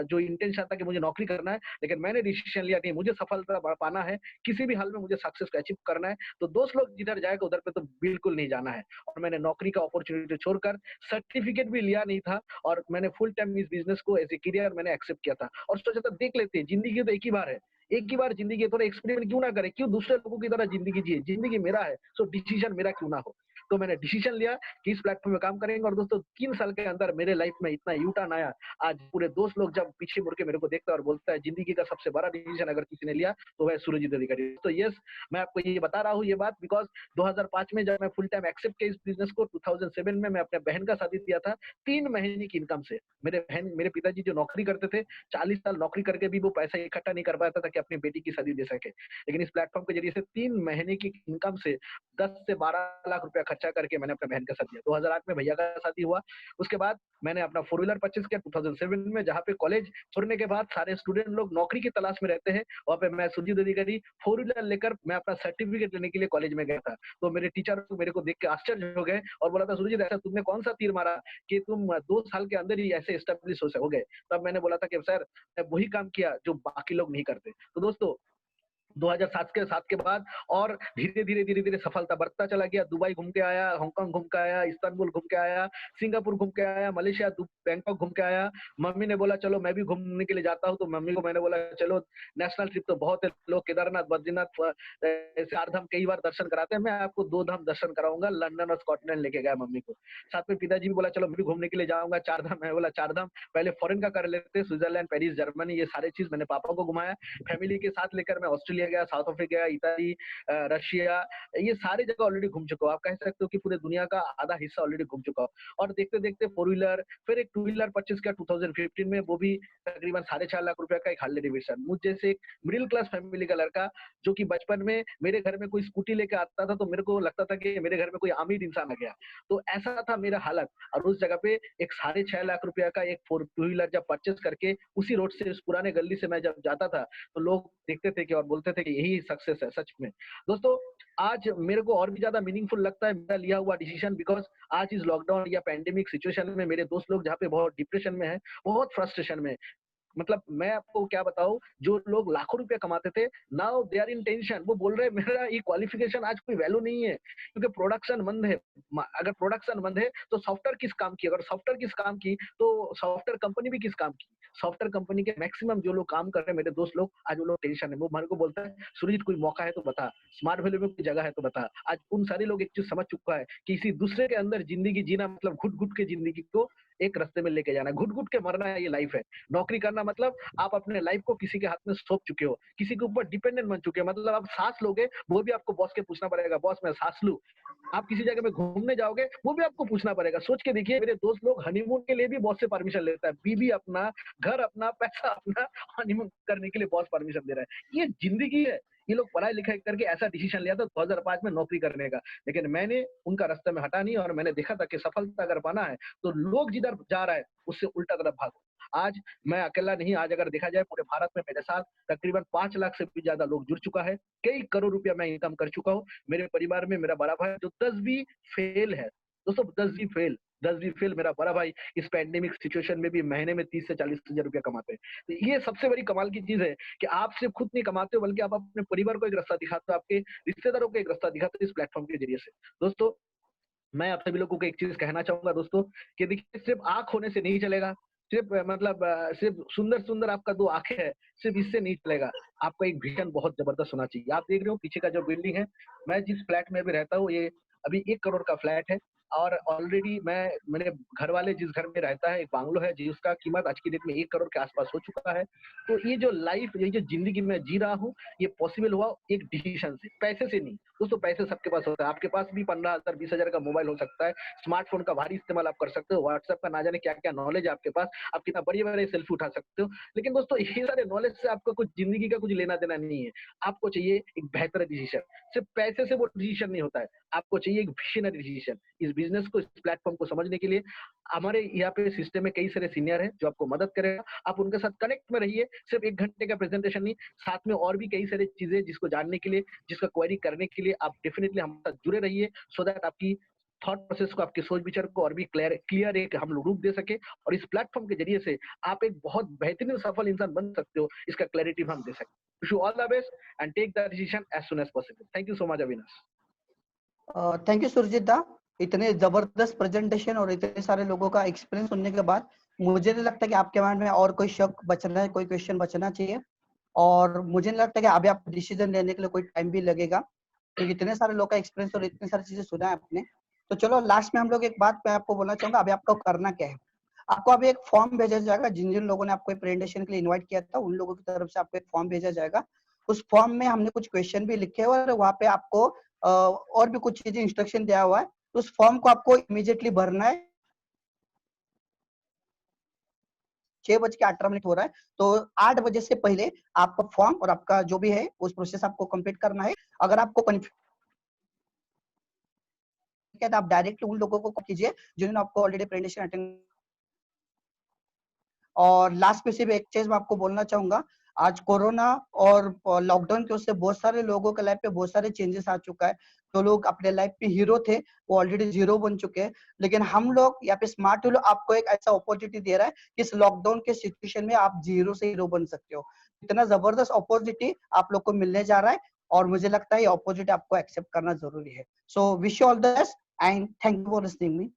S8: जो इंटेंशन था कि मुझे नौकरी करना है। लेकिन मैंने डिसीजन लिया नहीं, मुझे सफलता पाना है, किसी भी हाल में मुझे सक्सेस को अचीव करना है। तो दोस्त लोग जिधर जाएगा उधर पे तो बिल्कुल नहीं जाना है। और मैंने नौकरी का अपॉर्चुनिटी छोड़कर सर्टिफिकेट भी लिया नहीं था और मैंने फुल टाइम इस बिजनेस को एज ए करियर मैंने एक्सेप्ट किया था और सोचा था देख लेते हैं, जिंदगी तो एक ही बार है, एक ही बार जिंदगी है, थोड़ा एक्सपेरिमेंट क्यों ना करे, क्यों दूसरे लोगों की तरह जिंदगी जिए, जिंदगी मेरा है, सो डिसीजन मेरा क्यों ना हो। तो मैंने डिसीजन लिया कि इस प्लेटफॉर्म में काम करेंगे। और दोस्तों 3 साल के अंदर मेरे लाइफ में इतना यू टर्न आया, आज पूरे दोस्त लोग जब पीछे मुड़ के मेरे को देखता है और बोलता है जिंदगी का सबसे बड़ा डिसीजन अगर किसी ने लिया तो वह सुरजीत अधिकारी। तो यस, मैं आपको ये बता रहा हूँ ये बात बिकॉज 2005 में जब मैं फुल टाइम एक्सेप्ट किया इस बिजनेस को, 2007 में मैं अपने बहन का शादी दिया था 3 महीने की इनकम से। मेरे पिताजी जो नौकरी करते थे, 40 साल नौकरी करके भी वो पैसा इकट्ठा नहीं कर पाता था कि अपनी बेटी की शादी दे सके। लेकिन इस प्लेटफॉर्म के जरिए से 3 महीने की इनकम से 10 से 12 लाख रुपया खर्चा करके मैंने अपने बहन का शादी दिया। 2008 में भैया का शादी हुआ। उसके बाद मैंने अपना 4 व्हीलर परचेज किया 2007 में, जहाँ पे कॉलेज छोड़ने के बाद सारे स्टूडेंट लोग नौकरी की तलाश में रहते हैं। वहाँ पे मैं सुरजीत अधिकारी 4 व्हीलर लेकर मैं अपना सर्टिफिकेट लेने के लिए कॉलेज में गया था। तो मेरे टीचर मेरे को देख के आश्चर्य हो गए और बोला था, सुरजीत ऐसा तुमने कौन सा तीर मारा कि तुम 2 साल के अंदर ही ऐसे एस्टेब्लिश हो गए। तब मैंने बोला था कि सर मैं वही काम किया जो बाकी लोग नहीं करते। तो दोस्तों 2007 के बाद और धीरे-धीरे सफलता बढ़ता चला गया। दुबई घूम के आया, हांगकांग घूम के आया, इस्तांबुल घूम के आया, सिंगापुर घूम के आया, मलेशिया, बैंकॉक घूम के आया। मम्मी ने बोला चलो मैं भी घूमने के लिए जाता हूँ, तो मम्मी को मैंने बोला चलो नेशनल ट्रिप तो बहुत है, लोग केदारनाथ, बद्रीनाथ, चार धाम कई बार दर्शन कराते हैं, मैं आपको 2 धाम दर्शन कराऊंगा। लंदन और स्कॉटलैंड लेके गया मम्मी को। साथ में पिताजी भी बोला चलो मैं भी घूमने के लिए जाऊंगा 4 धाम। मैं बोला 4 धाम पहले फॉरेन का कर लेते, स्विट्जरलैंड, पेरिस, जर्मनी, ये सारे चीज मैंने पापा को घुमाया। फैमिली के साथ लेकर मैं ऑस्ट्रेलिया गया, साउथ अफ्रीका, इताली, रशिया, ये सारी जगह ऑलरेडी घूम चुका हूँ। आप कह सकते हो कि पूरे दुनिया का आधा हिस्सा ऑलरेडी घूम चुका हूँ। और देखते देखते 4 व्हीलर, फिर एक 2 व्हीलर परचेज किया 2015 में, वो भी तकरीबन 4.5 लाख रुपए का एक हार्ले डेविडसन। मुझ जैसे एक मिडिल क्लास फैमिली का लड़का जो कि बचपन में मेरे घर में कोई स्कूटी लेके आता था तो मेरे को लगता था कि मेरे घर में कोई अमीर इंसान आ गया। तो ऐसा था मेरा हालत। और उस जगह पे एक 6.5 लाख रुपया का एक 2 व्हीलर जब परचेज करके उसी रोड से, उस पुराने गली से मैं जब जाता था तो लोग देखते थे कि और बोलते थे कि यही सक्सेस है। सच में दोस्तों आज मेरे को और भी ज्यादा मीनिंगफुल लगता है मेरा लिया हुआ डिसीजन, बिकॉज आज इस लॉकडाउन या पैंडेमिक सिचुएशन में मेरे दोस्त लोग जहाँ पे बहुत डिप्रेशन में है, बहुत फ्रस्ट्रेशन में, मतलब मैं आपको क्या बताऊं, जो लोग लाखों रुपए कमाते थे now they are in tension. वो बोल रहे हैं मेरा ये क्वालिफिकेशन आज कोई वैल्यू नहीं है क्योंकि प्रोडक्शन बंद है। अगर प्रोडक्शन बंद है तो सॉफ्टवेयर किस काम की, अगर सॉफ्टवेयर किस काम की तो सॉफ्टवेयर कंपनी भी किस काम की। सॉफ्टवेयर कंपनी के मैक्सिमम जो लोग काम कर रहे हैं मेरे दोस्त लोग, आज वो लोग टेंशन है। वो मेरे को बोलता है सुरजीत कोई मौका है तो बता, स्मार्ट वैल्यू में कोई जगह है तो बता। आज उन सारे लोग एक चीज समझ चुका है कि किसी दूसरे के अंदर जिंदगी जीना मतलब घुट घुट के जिंदगी को एक रास्ते में लेके जाना है, घुट घुट के मरना है, ये लाइफ है। नौकरी करना मतलब आप अपने लाइफ को किसी के हाथ में सौंप चुके हो, किसी के ऊपर डिपेंडेंट बन चुके हो। मतलब आप सांस लोगे वो भी आपको बॉस के पूछना पड़ेगा, बॉस मैं सांस लूं। आप किसी जगह में घूमने जाओगे वो भी आपको पूछना पड़ेगा। सोच के देखिए मेरे दोस्त लोग हनीमून के लिए भी बॉस से परमिशन लेता है, बीवी अपना, घर अपना, पैसा अपना, हनीमून करने के लिए बॉस परमिशन दे रहा है। ये जिंदगी है। ये लोग पढ़ाई लिखाई करके ऐसा डिसीजन लिया था 2005 में नौकरी करने का, लेकिन मैंने उनका रास्ते में हटा नहीं और मैंने देखा था कि सफलता अगर पाना है तो लोग जिधर जा रहा है उससे उल्टा तरफ भागो। आज मैं अकेला नहीं, आज अगर देखा जाए पूरे भारत में मेरे साथ तकरीबन 5 लाख से भी ज्यादा लोग जुड़ चुका है, कई करोड़ रुपया मैं इनकम कर चुका हूँ। मेरे परिवार में मेरा बड़ा भाई जो 10वीं फेल है, दोस्तों 10वीं फेल मेरा बड़ा भाई इस पैंडेमिक सिचुएशन में भी महीने में 30 से 40 हजार रुपया कमाते हैं। तो ये सबसे बड़ी कमाल की चीज है कि आप सिर्फ खुद नहीं कमाते हो बल्कि आप अपने परिवार को एक रास्ता दिखाते हो, आपके रिश्तेदारों को एक रास्ता दिखाते हो इस प्लेटफॉर्म के जरिए से। दोस्तों मैं आप सभी लोगों को एक चीज कहना चाहूंगा दोस्तों कि देखिए सिर्फ आंख होने से नहीं चलेगा, सिर्फ मतलब सिर्फ सुंदर सुंदर आपका 2 आंखें है सिर्फ इससे नहीं चलेगा, आपका एक विजन बहुत जबरदस्त होना चाहिए। आप देख रहे हो पीछे का जो बिल्डिंग है, मैं जिस फ्लैट में अभी रहता हूँ ये अभी 1 करोड़ का फ्लैट है और ऑलरेडी मेरे घर वाले जिस घर में रहता है एक बांग्लो है जिसका कीमत आज की डेट में 1 करोड़ के आसपास हो चुका है। तो ये जो लाइफ, ये जो जिंदगी में जी रहा हूँ ये पॉसिबल हुआ एक डिसीजन से, पैसे से नहीं। दोस्तों पैसे सबके पास होता है, आपके पास भी 15,000 20,000 का मोबाइल हो सकता है, स्मार्टफोन का भारी इस्तेमाल आप कर सकते हो, व्हाट्सएप का ना जाने क्या क्या नॉलेज है आपके पास, आप कितना बड़े बड़े सेल्फी उठा सकते हो। लेकिन दोस्तों ये सारे नॉलेज से आपको कुछ जिंदगी का कुछ लेना देना नहीं है। आपको चाहिए एक बेहतर डिसीजन, सिर्फ पैसे से वो डिसीजन नहीं होता है, आपको चाहिए एक विजनरी डिसीजन। इस बिजनेस को, इस प्लेटफॉर्म को समझने के लिए हमारे यहाँ पे सिस्टम में कई सारे सीनियर हैं जो आपको मदद करेगा। आप उनके साथ कनेक्ट में रहिए, सिर्फ 1 घंटे का प्रेजेंटेशन नहीं, साथ में और भी कई सारी चीजें जिसको जानने के लिए, जिसका क्वेरी करने के लिए आप डेफिनेटली हमारे साथ जुड़े रहिए सो दैट आपकी थॉट प्रोसेस को, आपके सोच विचार को और भी क्लियर एक हम लोग रूप दे सके और इस प्लेटफॉर्म के जरिए से आप एक बहुत बेहतरीन सफल इंसान बन सकते हो, इसका क्लैरिटी हम दे सकते। Wish you all the best and take the decision as soon as possible. Thank you so much Avinash.
S1: Thank you Surjit da, इतने जबरदस्त प्रेजेंटेशन और इतने सारे लोगों का एक्सपीरियंस सुनने के बाद मुझे नहीं लगता कि आपके माइंड में और कोई शक बचना है, कोई क्वेश्चन बचना चाहिए। और मुझे नहीं लगता कि अभी आप डिसीजन लेने के लिए कोई टाइम भी लगेगा क्योंकि इतने सारे लोग का एक्सपीरियंस और इतनी सारी चीजें सुना है आपने। तो चलो लास्ट में हम लोग एक बात मैं आपको बोलना चाहूंगा, अभी आपको करना क्या है, आपको अभी एक फॉर्म भेजा जाएगा। जिन जिन लोगों ने आपको प्रेजेंटेशन के लिए इन्वाइट किया था उन लोगों की तरफ से आपको एक फॉर्म भेजा जाएगा। उस फॉर्म में हमने कुछ क्वेश्चन भी लिखे हुए और वहाँ पे आपको और भी कुछ चीजें इंस्ट्रक्शन दिया हुआ है। तो उस फॉर्म को आपको इमीडिएटली भरना है। 6:18 हो रहा है, तो 8 बजे से पहले आपका फॉर्म और आपका जो भी है उस प्रोसेस आपको कंप्लीट करना है। अगर आपको कंफ्यूजन आप डायरेक्ट उन लोगों को कीजिए जिन्होंने आपको ऑलरेडी प्रेजेंटेशन अटेंड। और लास्ट में सिर्फ एक चीज मैं आपको बोलना चाहूंगा, आज कोरोना और लॉकडाउन की वजह से बहुत सारे लोगों के लाइफ पे बहुत सारे चेंजेस आ चुका है। तो लोग अपने लाइफ पे हीरो थे, वो ऑलरेडी जीरो बन चुके हैं, लेकिन हम लोग यहाँ पे स्मार्ट व्हीलो आपको एक ऐसा अपॉर्चुनिटी दे रहा है कि इस लॉकडाउन के सिचुएशन में आप जीरो से हीरो बन सकते हो। इतना जबरदस्त अपॉर्चुनिटी आप लोग को मिलने जा रहा है और मुझे लगता है ये अपॉर्चुनिटी आपको एक्सेप्ट करना जरूरी है। So wish you all the best and thank you for listening me.